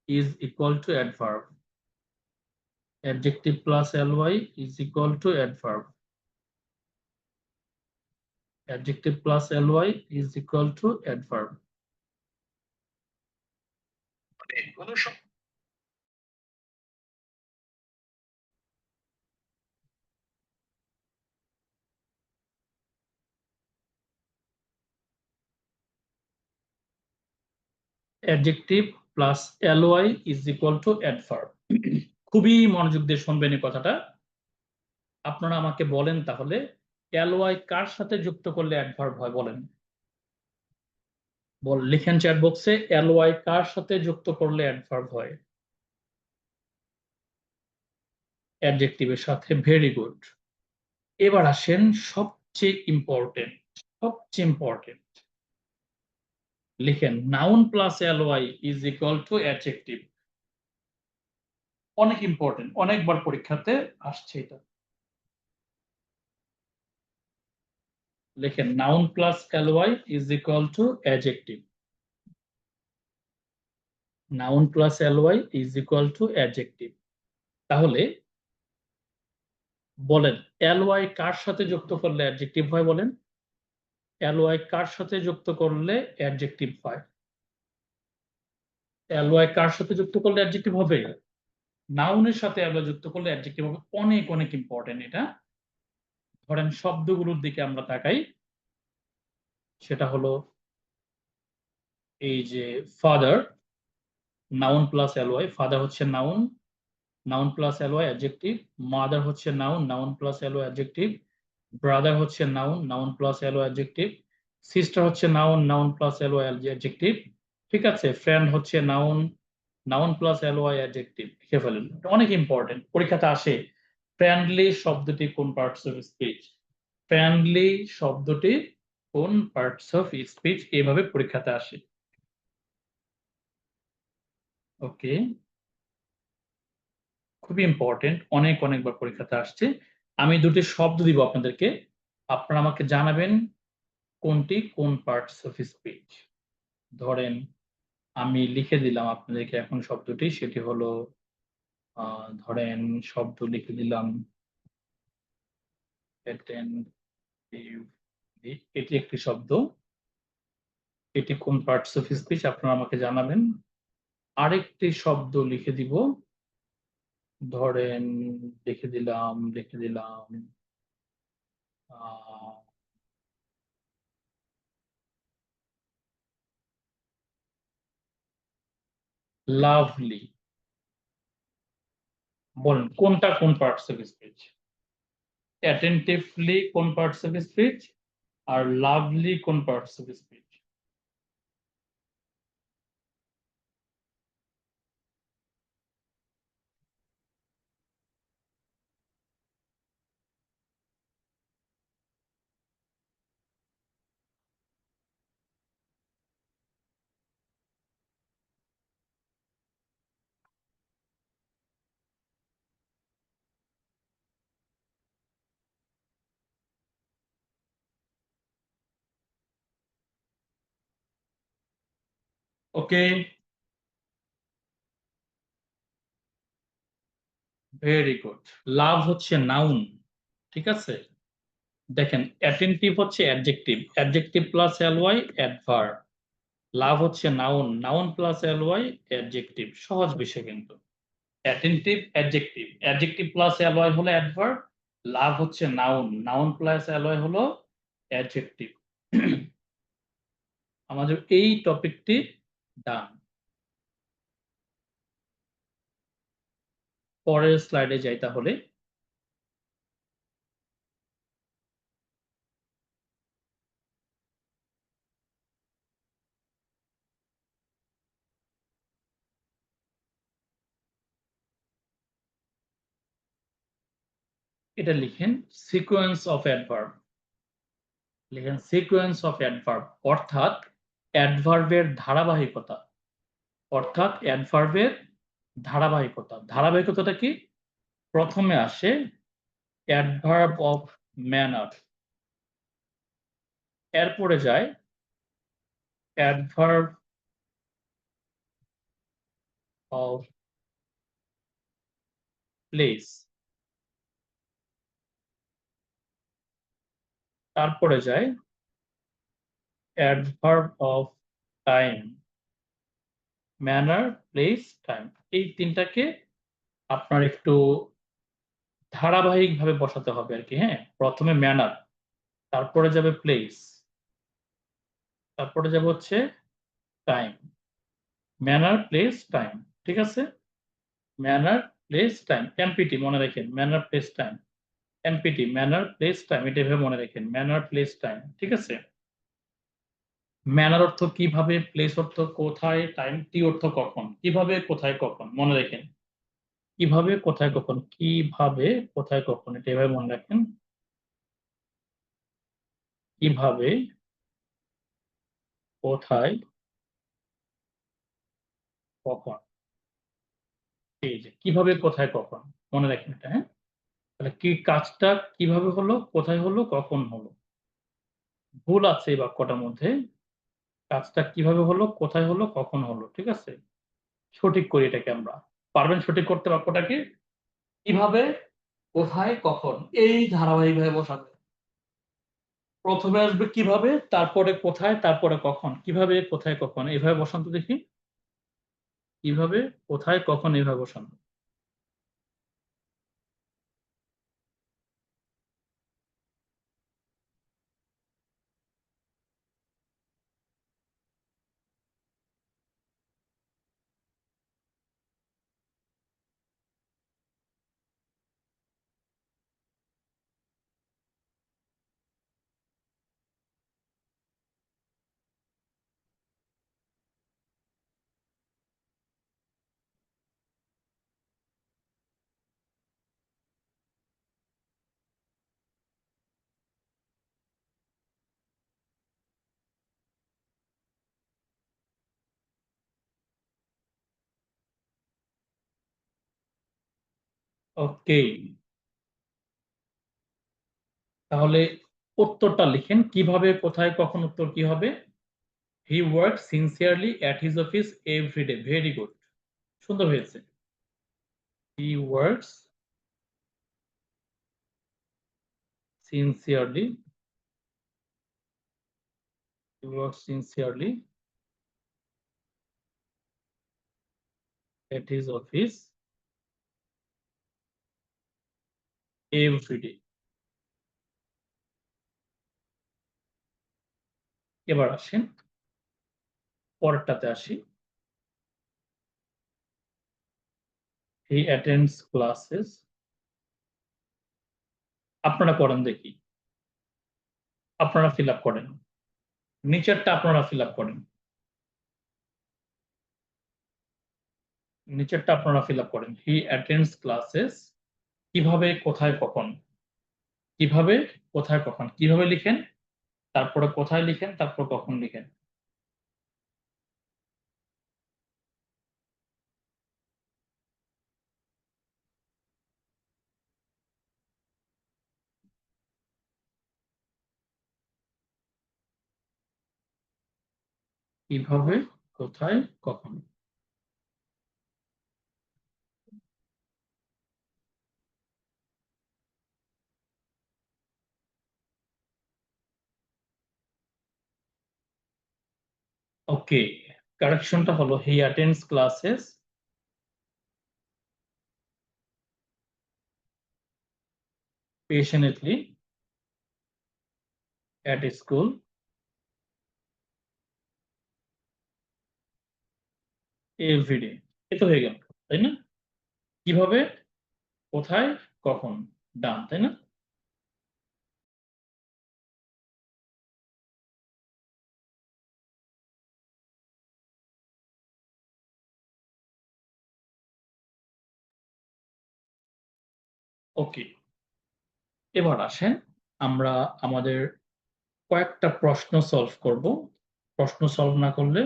is equal to adverb. Adjective plus alloy is equal to adverb. Adjective plus alloy is equal to adverb. Adjective plus alloy is equal to adverb. খুবই মনোযোগ দিয়ে শুনবেন এই কথাটা। আপনারা আমাকে বলেন তাহলে, অ্যালয় কার সাথে যুক্ত করলে অ্যাডভার্ব হয়, বলেন। লিখেন চ্যাট বক্সে, অ্যালয় কার সাথে যুক্ত করলে অ্যাডভার্ব হয়? অ্যাডজেক্টিভের সাথে। Very good. এবার আসেন সবচেয়ে ইম্পর্টেন্ট, সবচেয়ে ইম্পর্টেন্ট। লিখেন noun plus alloy is equal to adjective. অনেক ইম্পর্টেন্ট, অনেকবার পরীক্ষাতে আসছে এটা। লিখেন noun plus alloy is equal to adjective. Noun plus alloy is equal to adjective. তাহলে বলেন, অ্যালয় কার সাথে যুক্ত করলে অ্যাডজেক্টিভ হয়, বলেন। অ্যালয় কার সাথে যুক্ত করলে অ্যাডজেক্টিভ হয়? অ্যালয় কার সাথে যুক্ত করলে অ্যাডজেক্টিভ হবে? নাউনের সাথে অ্যালয় যুক্ত করলে অ্যাডজেক্টিভ হবে। অনেক অনেক ইম্পর্টেন্ট এটা। ধরেন শব্দগুলোর দিকে আমরা তাকাই, সেটা হলো এই যে father, noun plus alloy. Father হচ্ছে noun, noun plus alloy adjective. Mother হচ্ছে noun, noun plus alloy adjective. Brother হচ্ছে noun, noun plus alloy adjective. Sister হচ্ছে noun, noun plus alloy adjective. ঠিক আছে, ফ্রেন্ড হচ্ছে noun, noun plus alloy adjective. লিখে ফেলেন, অনেক ইম্পর্টেন্ট, পরীক্ষাতে আসে। ফ্রেন্ডলি শব্দটি কোন পার্টস অফ স্পিচ? ফ্রেন্ডলি শব্দটি কোন পার্টস অফ স্পিচ, এভাবে পরীক্ষাতে আসে। ওকে, খুবই ইম্পর্টেন্ট, অনেক অনেকবার পরীক্ষাতে আসছে। আমি দুটি শব্দ দিব আপনাদেরকে, আপনারা আমাকে জানাবেন কোনটি কোন পার্টস অফ স্পিচ। ধরেন আমি লিখে দিলাম আপনাদেরকে এখন শব্দটি, সেটি হলো ধরেন শব্দ লিখে দিলাম attentive, এটি একটি শব্দ। এটি কোন পার্টস অফ স্পিচ আপনারা আমাকে জানাবেন। আরেকটি শব্দ লিখে দিব, ধরেন লিখে দিলাম লাভলি। বলেন কোনটা কোন পার্টস অফ স্পিচ? অ্যাটেন্টিভলি কোন পার্টস অফ স্পিচ আর লাভলি কোন parts of speech? Okay, very good. Love হচ্ছে নাউন, ঠিক আছে। দেখেন অ্যাটেন্টিভ হচ্ছে adjective, adjective plus L Y adverb. Love হচ্ছে noun, noun plus L Y adjective. সহজ বিষয় কিন্তু। Attentive adjective, adjective plus alloy হলো অ্যাডভার্ব। লাভ হচ্ছে নাউন, নাউন প্লাস অ্যালয় হলো অ্যাডজেক্টিভ। আমাদের এই টপিকটি ডান। পরের স্লাইডে যাই তাহলে। এটা লিখেন সিকোয়েন্স অফ অ্যাডভার্ব। লিখেন সিকোয়েন্স অফ অ্যাডভার্ব, অর্থাৎ অ্যাডভার্বের ধারাবাহিকতা। অর্থাৎ অ্যাডভার্বের ধারাবাহিকতা। ধারাবাহিকতাটা কি? প্রথমে আসে অ্যাডভার্ব অফ ম্যানার, এরপরে যায় অ্যাডভার্ব অফ প্লেস, তারপরে যায় adverb of time, manner, place, time. এই তিনটাকে আপনার একটু ধারাবাহিক ভাবে বসাতে হবে আর কি। হ্যাঁ, প্রথমে ম্যানার, তারপরে যাবে প্লেস, তারপরে যাবে হচ্ছে টাইম। ম্যানার, প্লেস, টাইম, ঠিক আছে। ম্যানার, প্লেস, টাইম, এমপিটি মনে রাখেন, manner, place, time. এমপিটি, manner, place, time, এটা এভাবে মনে রাখেন, ম্যানার, প্লেস, টাইম, ঠিক আছে। ম্যানার অর্থ কিভাবে, প্লেস অর্থ কোথায়, টাইম টি অর্থ কখন। কিভাবে, কোথায়, কখন, মনে রাখেন। কিভাবে, কোথায়, কখন, কিভাবে, কোথায়, কখন, এটা এভাবে মনে রাখেন। কিভাবে, কোথায়, কখন। এই যে কিভাবে, কোথায়, কখন, মনে রাখেন এটা। হ্যাঁ, তাহলে কি কাজটা কিভাবে হলো, কোথায় হলো, কখন হলো। ভুল আছে এই বাক্যটার মধ্যে। কাজটা কিভাবে হলো, কোথায় হলো, কখন হলো, ঠিক আছে। সঠিক করি এটাকে আমরা। পারবেন সঠিক করতে বাক্যটাকে? কিভাবে, কোথায়, কখন, এই ধারাবাহিকভাবে বসাবে। প্রথমে আসবে কিভাবে, তারপরে কোথায়, তারপরে কখন। কিভাবে, কোথায়, কখন, এইভাবে বসান তো দেখি। কিভাবে, কোথায়, কখন, এইভাবে বসান। ওকে, তাহলে উত্তরটা লিখেন কিভাবে, কোথায়, কখন। উত্তর কি হবে? He work sincerely at his office everyday. Very good, সুন্দর হয়েছে। He works sincerely, he works sincerely at his office everyday. এবার আসেন পরেরটাতে আসি। He attends classes. আপনারা করেন দেখি, আপনারা ফিল আপ করেন, নিচেরটা আপনারা ফিল আপ করেন, নিচেরটা আপনারা ফিল আপ করেন। হি অ্যাটেন্ডস ক্লাসেস। কিভাবে, কোথায়, কখন। কিভাবে, কোথায়, কখন, কিভাবে লিখেন, তারপরে কোথায় লিখেন, তারপর কখন লিখেন। কিভাবে, কোথায়, কখন। ওকে, কারেকশনটা হলো he attends classes patiently at school everyday. এ তো হয়ে গেল, তাই না? কিভাবে, কোথায়, কখন, ডান, তাই না? ওকে, এবার আসেন আমরা আমাদের কয়েকটা প্রশ্ন সলভ করব। প্রশ্ন সলভ না করলে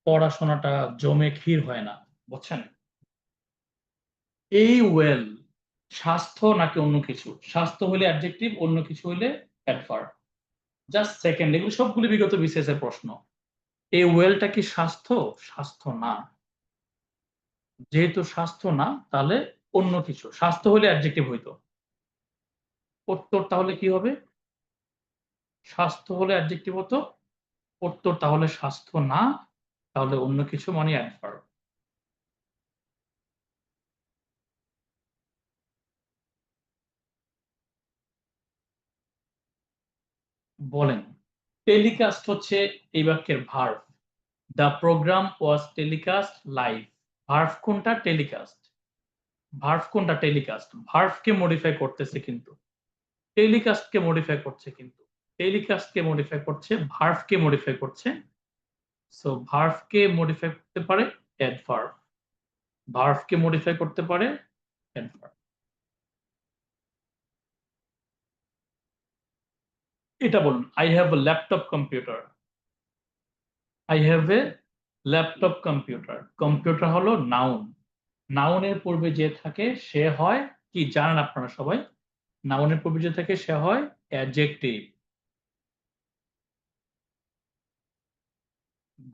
পড়াশোনাটা জমে ক্ষীর হয় না, বুঝছেন? এই ওয়েল স্বাস্থ্য নাকি অন্য কিছু? স্বাস্থ্য হলে অ্যাডজেক্টিভ, অন্য কিছু হলে অ্যাডভার্ব। জাস্ট সেকেন্ড, এগুলো সবগুলো বিগত বিসিএস এর প্রশ্ন। এই ওয়েলটা কি স্বাস্থ্য? স্বাস্থ্য না। যেহেতু স্বাস্থ্য না, তাহলে অন্য কিছু। স্বাস্থ্য হলে অ্যাডজেক্টিভ হইতো। উত্তর তাহলে কি হবে? স্বাস্থ্য হলে অ্যাডজেক্টিভ হতো। উত্তর তাহলে স্বাস্থ্য না, তাহলে অন্য কিছু মানে অ্যাডভার্ব। বলেন, টেলিকাস্ট হচ্ছে এই বাক্যের verb. The programme was telecast live. Verb কোনটা? টেলিকাস্ট। ভার্ব কোনটা? টেলিকাস্ট। ভার্বকে মডিফাই করতেছে কিন্তু, টেলিকাস্টকে মডিফাই করছে কিন্তু। টেলিকাস্টকে মডিফাই করছে, ভার্বকে মডিফাই করছে। সো ভার্বকে মডিফাই করতে পারে অ্যাডভার্ব, ভার্বকে মডিফাই করতে পারে অ্যাডভার্ব। এটা বলুন, I have a laptop computer. I have a laptop computer. Computer হলো নাউন। নাউনের পূর্বে যে থাকে সে হয় কি জানেন আপনারা সবাই? নাউনের পূর্বে যে থাকে সে হয় adjective.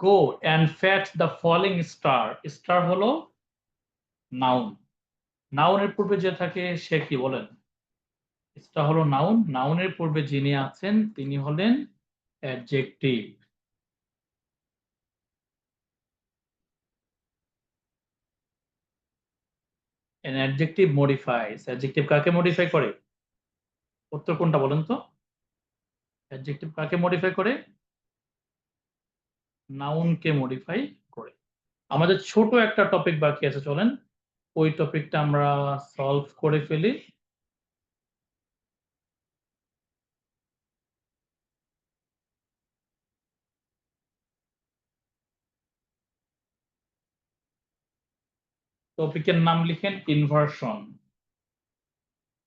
Go and fetch the falling star. Star হলো নাউন। নাউনের পূর্বে যে থাকে সে কি বলেন? স্টার হলো নাউন। নাউনের পূর্বে যিনি আছেন তিনি হলেন adjective. an adjective modifies। Adjective কাকে মডিফাই করে? উত্তর কোনটা বলেন তো? অ্যাডজেক্টিভ কাকে মডিফাই করে? নাউনকে মডিফাই করে। আমাদের ছোট একটা টপিক বাকি আছে, চলেন ওই টপিকটা আমরা সলভ করে ফেলি। টপিকের নাম লিখেন ইনভার্সন।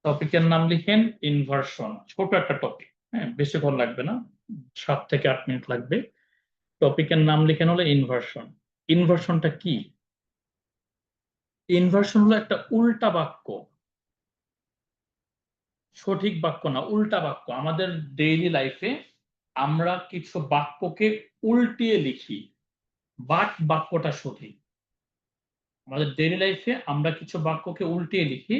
টপিকের নাম লিখেন ইনভার্সন। ছোট একটা টপিক, হ্যাঁ, বেশিক্ষণ লাগবে না, 7 থেকে 8 মিনিট লাগবে। টপিকের নাম লিখেন হলো ইনভার্সন। ইনভার্সনটা কি? ইনভার্সন হলো একটা উল্টা বাক্য, সঠিক বাক্য না, উল্টা বাক্য। আমাদের ডেইলি লাইফে আমরা কিছু বাক্যকে উল্টিয়ে লিখি, বাট বাক্যটা সঠিক। আমাদের ডেইলি লাইফে আমরা কিছু বাক্যকে উল্টিয়ে লিখি,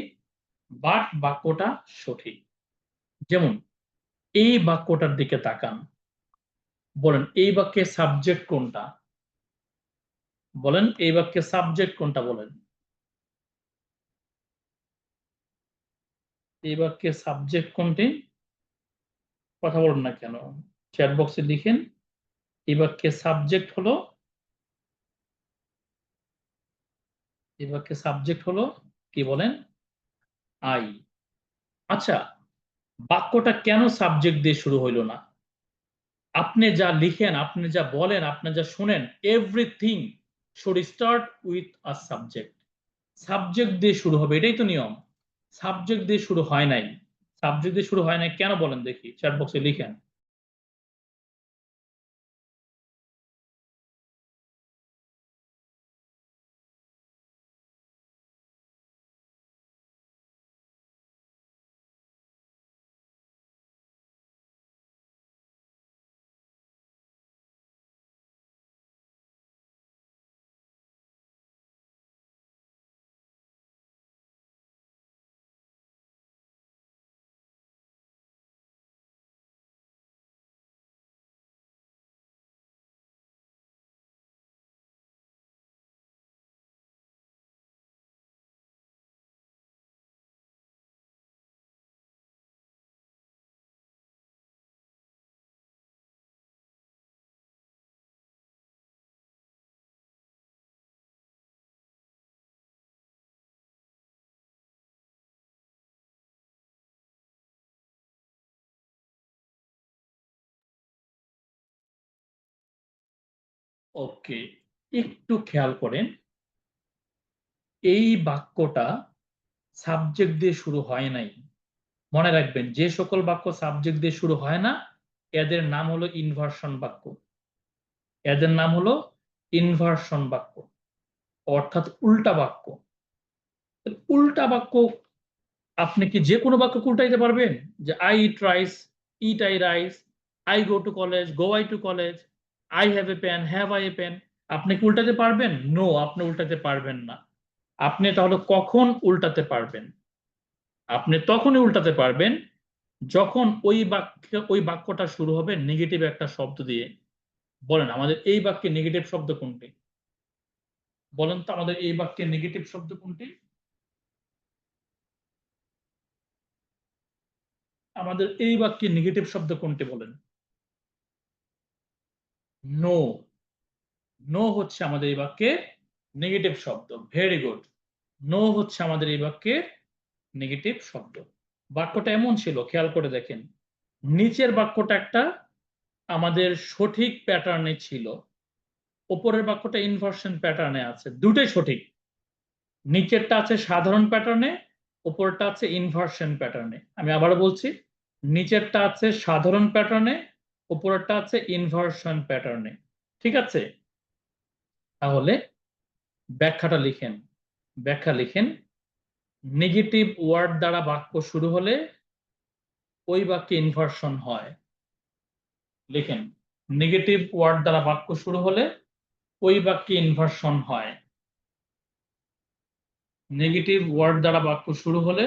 বাট বাক্যটা সঠিক। যেমন এই বাক্যটার দিকে তাকান, বলেন এই বাক্যের সাবজেক্ট কোনটা? বলেন এই বাক্যের সাবজেক্ট কোনটা বলেন। এই বাক্যের সাবজেক্ট কোনটি? কথা বলুন না কেন? চ্যাট বক্সে লিখেন। এই বাক্যের সাবজেক্ট হলো, এই বাক্যের সাবজেক্ট হলো কি বলেন? আই। আচ্ছা, বাক্যটা কেন সাবজেক্ট দিয়ে শুরু হইল না? আপনি যা লিখেন, আপনি যা বলেন, আপনি যা শুনেন, everything should start with a subject. Subject দিয়ে শুরু হবে, এটাই তো নিয়ম। সাবজেক্ট দিয়ে শুরু হয় নাই। সাবজেক্ট দিয়ে শুরু হয় নাই কেন বলেন দেখি, চ্যাট বক্সে লিখেন। ওকে, একটু খেয়াল করেন, এই বাক্যটা সাবজেক্ট দিয়ে শুরু হয় নাই। মনে রাখবেন, যে সকল বাক্য সাবজেক্ট দিয়ে শুরু হয় না, এদের নাম হলো ইনভার্সন বাক্য। এদের নাম হলো ইনভার্সন বাক্য, অর্থাৎ উল্টা বাক্য। উল্টা বাক্য, আপনি কি যে কোনো বাক্য উল্টাইতে পারবেন? যে I eat rice, eat I rice, I go to college, go I to college, I have a pen, have I a pen. আপনি কি উল্টাতে পারবেন? নো, আপনি উল্টাতে পারবেন না। আপনি তাহলে কখন উল্টাতে পারবেন? আপনি তখনই উল্টাতে পারবেন যখন ওই বাক্যটা শুরু হবে নেগেটিভ একটা শব্দ দিয়ে। বলেন আমাদের এই বাক্যে নেগেটিভ শব্দ কোনটি? বলেন তো আমাদের এই বাক্যে নেগেটিভ শব্দ কোনটি? আমাদের এই বাক্যে নেগেটিভ শব্দ কোনটি বলেন? নো। নো হচ্ছে আমাদের এই বাক্যে নেগেটিভ শব্দ। Very good. নো হচ্ছে আমাদের এই বাক্যের নেগেটিভ শব্দ। বাক্যটা এমন ছিল, খেয়াল করে দেখেন। নিচের বাক্যটা একটা আমাদের সঠিক প্যাটার্নে ছিল, উপরের বাক্যটা ইনভার্সন প্যাটার্নে আছে। দুটোই সঠিক। নিচেরটা আছে সাধারণ প্যাটার্নে, উপরটা আছে ইনভার্সন প্যাটার্নে। আমি আবারও বলছি, নিচেরটা আছে সাধারণ প্যাটার্নে, উপরেরটা আছে ইনভার্সন প্যাটার্নে। ঠিক আছে? তাহলে ব্যাখ্যাটা লিখেন। ব্যাখ্যা লিখেন, নেগেটিভ ওয়ার্ড দ্বারা বাক্য শুরু হলে ওই বাক্যে ইনভার্সন হয়। লিখেন, নেগেটিভ ওয়ার্ড দ্বারা বাক্য শুরু হলে ওই বাক্যে ইনভার্সন হয়। নেগেটিভ ওয়ার্ড দ্বারা বাক্য শুরু হলে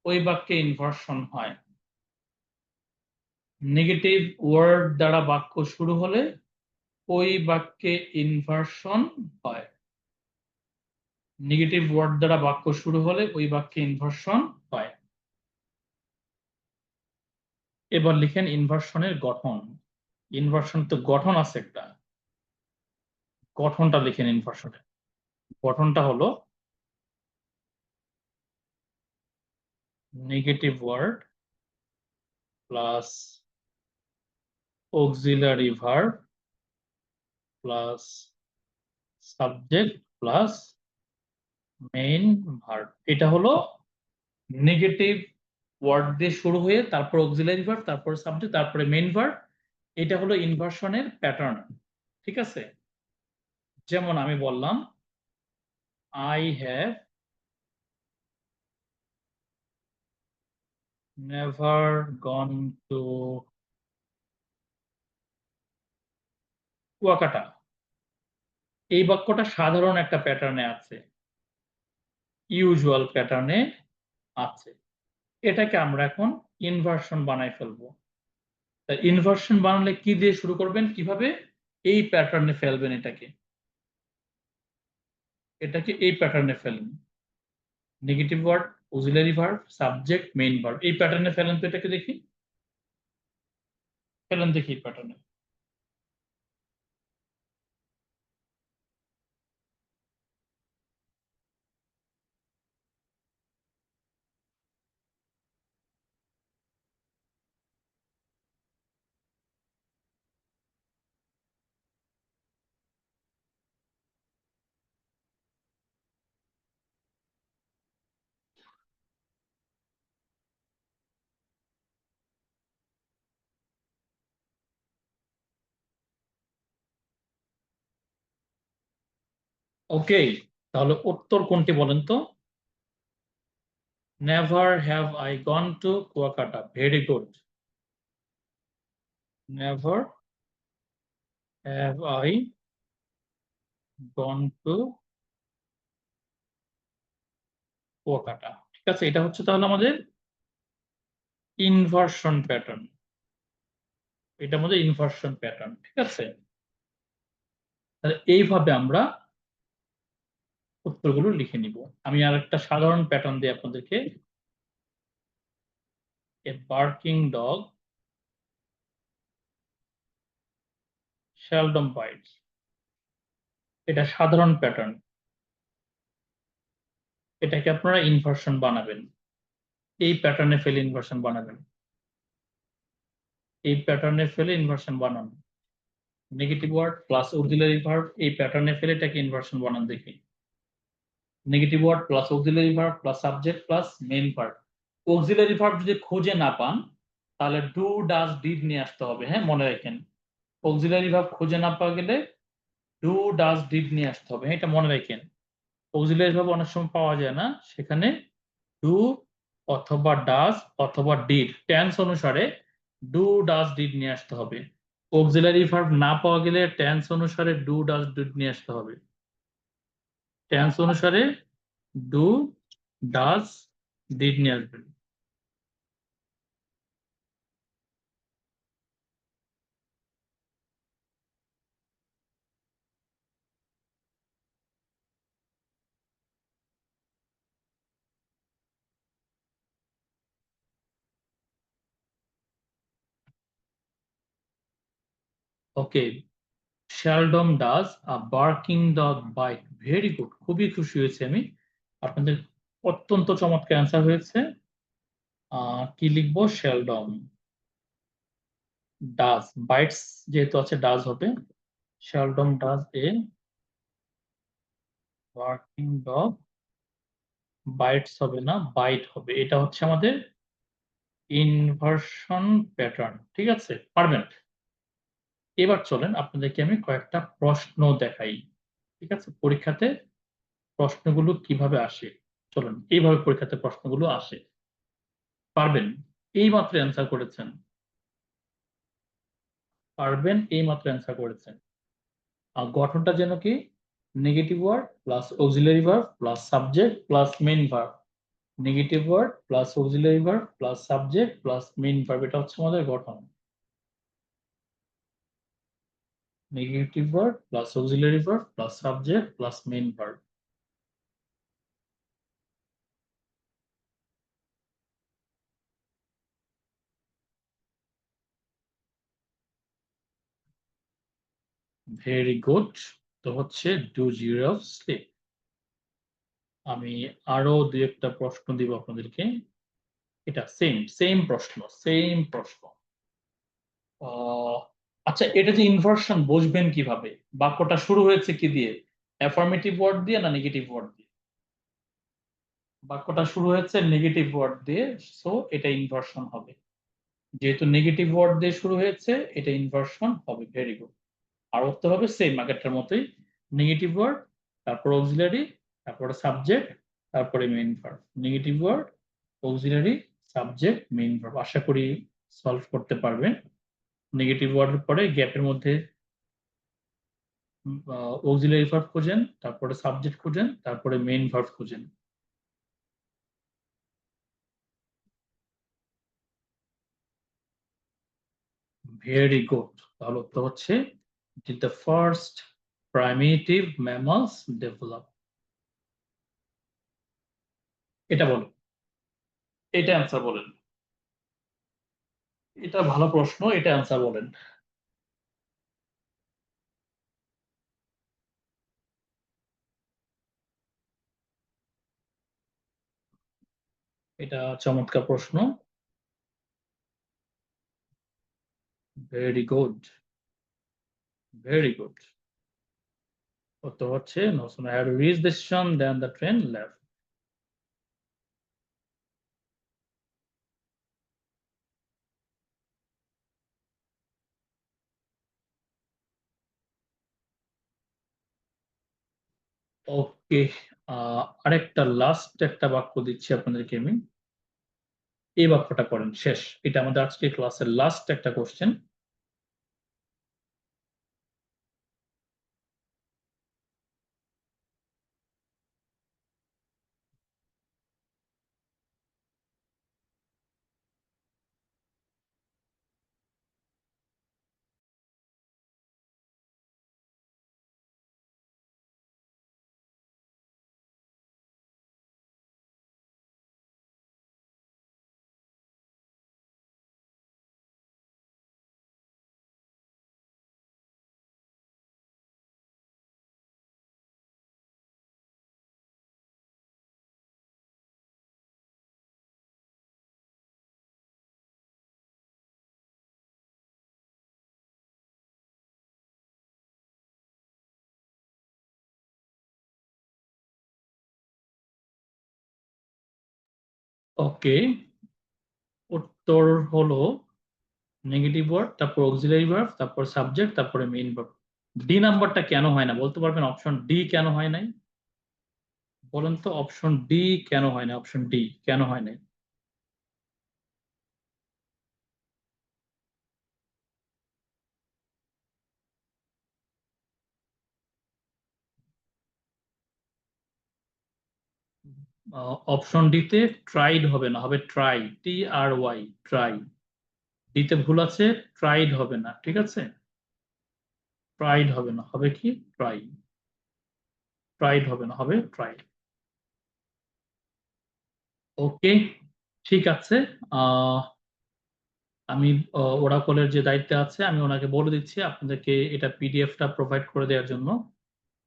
ওই বাক্যে ইনভার্সন হয়। নেগেটিভ ওয়ার্ড দ্বারা বাক্য শুরু হলে ওই বাক্যে ইনভার্সন হয়। নেগেটিভ ওয়ার্ড দ্বারা বাক্য শুরু হলে ওই বাক্যে ইনভার্সন হয়। এবার লিখেন ইনভার্সনের গঠন। ইনভার্সন তো গঠন আছে একটা, গঠনটা লিখেন ইনভার্সনের। গঠনটা হলো negative word plus auxiliary verb plus subject plus main verb. এটা হলো নেগেটিভ ওয়ার্ড দিয়ে শুরু হয়ে তারপর অক্সিলারি ভার্ব, তারপর সাবজেক্ট, তারপরে মেইন ভার্ব। এটা হলো ইনভার্সনের প্যাটার্ন। ঠিক আছে? যেমন আমি বললাম, I have never gone to Kuakata. এই বাক্যটা সাধারণ একটা প্যাটার্নে আছে, ইউজুয়াল প্যাটার্নে আছে। এটাকে আমরা এখন ইনভার্সন বানাই ফেলবো। তাই ইনভার্সন বানালে কি দিয়ে শুরু করবেন, কিভাবে? এই প্যাটার্নে ফেলবেন এটাকে। এটাকে এই প্যাটার্নে ফেলুন। Negative word auxiliary verb, subject, main verb. এই প্যাটার্নে ফেলেন তো, এটাকে দেখি, ফেলেন দেখি এই প্যাটার্নে। ওকে, তাহলে উত্তর কোনটি বলেন তো? Never have I gone to Kuakata. Very good. Never have I gone to Kuakata. ঠিক আছে, এটা হচ্ছে তাহলে আমাদের ইনভার্সন প্যাটার্ন। এটার মধ্যে ইনভার্সন প্যাটার্ন। ঠিক আছে, তাহলে এইভাবে আমরা উত্তরগুলো লিখে নিব। আমি আর একটা সাধারণ প্যাটার্ন দিই আপনাদেরকে। এ বার্কিং ডগ seldom bites। এটা সাধারণ প্যাটার্ন, এটাকে আপনারা ইনভার্সন বানাবেন। এই প্যাটার্নে ফেলে ইনভার্সন বানাবেন, এই প্যাটার্নে ফেলে ইনভার্সন বানান। Negative word plus auxiliary verb, এই প্যাটার্নে ফেলে এটাকে ইনভার্সন বানান দেখি। Negative word plus auxiliary verb plus subject plus main verb. Auxiliary verb যদি খুঁজে না পান, তাহলে ডু ডাজ ডিড নিয়ে আসতে হবে। হ্যাঁ, মনে রাখেন, অক্সিলারি ভার্ব খুঁজে না পাওয়া গেলে ডু ডাজ ডিড নিয়ে আসতে হবে। হ্যাঁ, এটা মনে রাখেন। অক্সিলারি ভার্ব অনেক সময় পাওয়া যায় না, সেখানে ডু অথবা ডাজ অথবা ডিড টেন্স অনুসারে ডু ডাজ ডিড নিয়ে আসতে হবে। অক্সিলারি ভার্ব না পাওয়া গেলে টেন্স অনুসারে ডু ডাজ ডিড নিয়ে আসতে হবে। টেন্স অনুসারে ডু ডাজ ডিড নিয়ে আসবেন। Okay, seldom does a barking dog bite. Very good, খুবই খুশি হয়েছে আমি, আপনাদের অত্যন্ত চমৎকার অ্যান্সার হয়েছে। কি লিখবো? শ্যালডম ডাজ, বাইটস যেহেতু আছে ডাজ হবে। Seldom does a barking dog bites হবে না, বাইট হবে। এটা হচ্ছে আমাদের ইনভার্সন প্যাটার্ন। ঠিক আছে, পারবেন। এবার চলেন আপনাদেরকে আমি কয়েকটা প্রশ্ন দেখাই। ঠিক আছে, পরীক্ষাতে প্রশ্নগুলো কিভাবে আসে। চলুন, এইভাবে পরীক্ষাতে প্রশ্নগুলো আসে। পারবেন, এই মাত্র অ্যান্সার করেছেন। পারবেন, এই মাত্র অ্যান্সার করেছেন। আর গঠনটা যেন কি? Negative word plus auxiliary verb plus subject plus main verb. Negative word plus auxiliary verb plus subject plus main verb, এটা হচ্ছে আমাদের গঠন। Negative word plus auxiliary verb plus subject plus main verb. Very good. তো হচ্ছে ডু জিরাফ স্লিপ। আমি আরো দুই একটা প্রশ্ন দিব আপনাদেরকে। এটা সেম সেম প্রশ্ন, সেম প্রশ্ন। আহ, আচ্ছা, এটা যে ইনভার্সন বুঝবেন কিভাবে? বাক্যটা শুরু হয়েছে কি দিয়ে? অ্যাফার্মেটিভ ওয়ার্ড দিয়ে না নেগেটিভ ওয়ার্ড দিয়ে? বাক্যটা শুরু হয়েছে নেগেটিভ ওয়ার্ড দিয়ে, সো এটা ইনভার্সন হবে। যেহেতু নেগেটিভ ওয়ার্ড দিয়ে শুরু হয়েছে, এটা ইনভার্সন হবে। Very good. আর উত্তর হবে সেম আগেরটার মতোই, নেগেটিভ ওয়ার্ড, তারপর অক্সিলারি, তারপরে সাবজেক্ট, তারপরে main verb. Negative word, auxiliary, subject, main verb. আশা করি সলভ করতে পারবেন। নেগেটিভ ওয়ার্ডের পরে গ্যাপের মধ্যে অক্সিলারি ভার্ব খুঁজেন, তারপরে সাবজেক্ট খুঁজেন, তারপরে মেইন ভার্ব খুঁজেন। Very good. তাহলে উত্তর হচ্ছে did the first primitive mammals develop? এটা বলো। এটা অ্যান্সার বলেন। এটা ভালো প্রশ্ন, এটা অ্যান্সার বলেন। এটা চমৎকার প্রশ্ন। Very good, very good. উত্তর হচ্ছে no sooner had reached the station than the train left. ওকে, আরেকটা লাস্ট একটা বাক্য দিচ্ছি আপনাদেরকে আমি। এই বাক্যটা করেন শেষ। এটা আমাদের আজকে ক্লাসের লাস্ট একটা কোশ্চেন। ওকে, উত্তর হলো নেগেটিভ ওয়ার্ড, তারপর অক্সিলারি ভার্ব, তারপর সাবজেক্ট, তারপরে মেইন ভার্ব। ডি নাম্বারটা কেন হয় না বলতে পারবেন? অপশন ডি কেন হয় নাই বলেন তো? অপশন ডি কেন হয় না? অপশন ডি কেন হয় নাই? অপশন ডিতে ট্রাইড হবে না, হবে ট্রাই, TRY, ট্রাই। ডিতে ভুল আছে, ট্রাইড হবে না, ঠিক আছে? ট্রাইড হবে না, হবে কি? ট্রাই। ট্রাইড হবে না, হবে ট্রাই। ওকে, ঠিক আছে। আহ আমি ওরাকলের যে দায়িত্বে আছে আমি ওনাকে বলে দিচ্ছি আপনাদেরকে এটা পিডিএফটা প্রোভাইড করে দেওয়ার জন্য।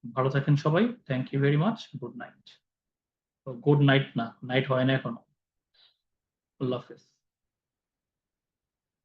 ভালো থাকেন সবাই, thank you very much, good night. Good night না, নাইট হয় না এখনো। আল্লাহ হাফেজ।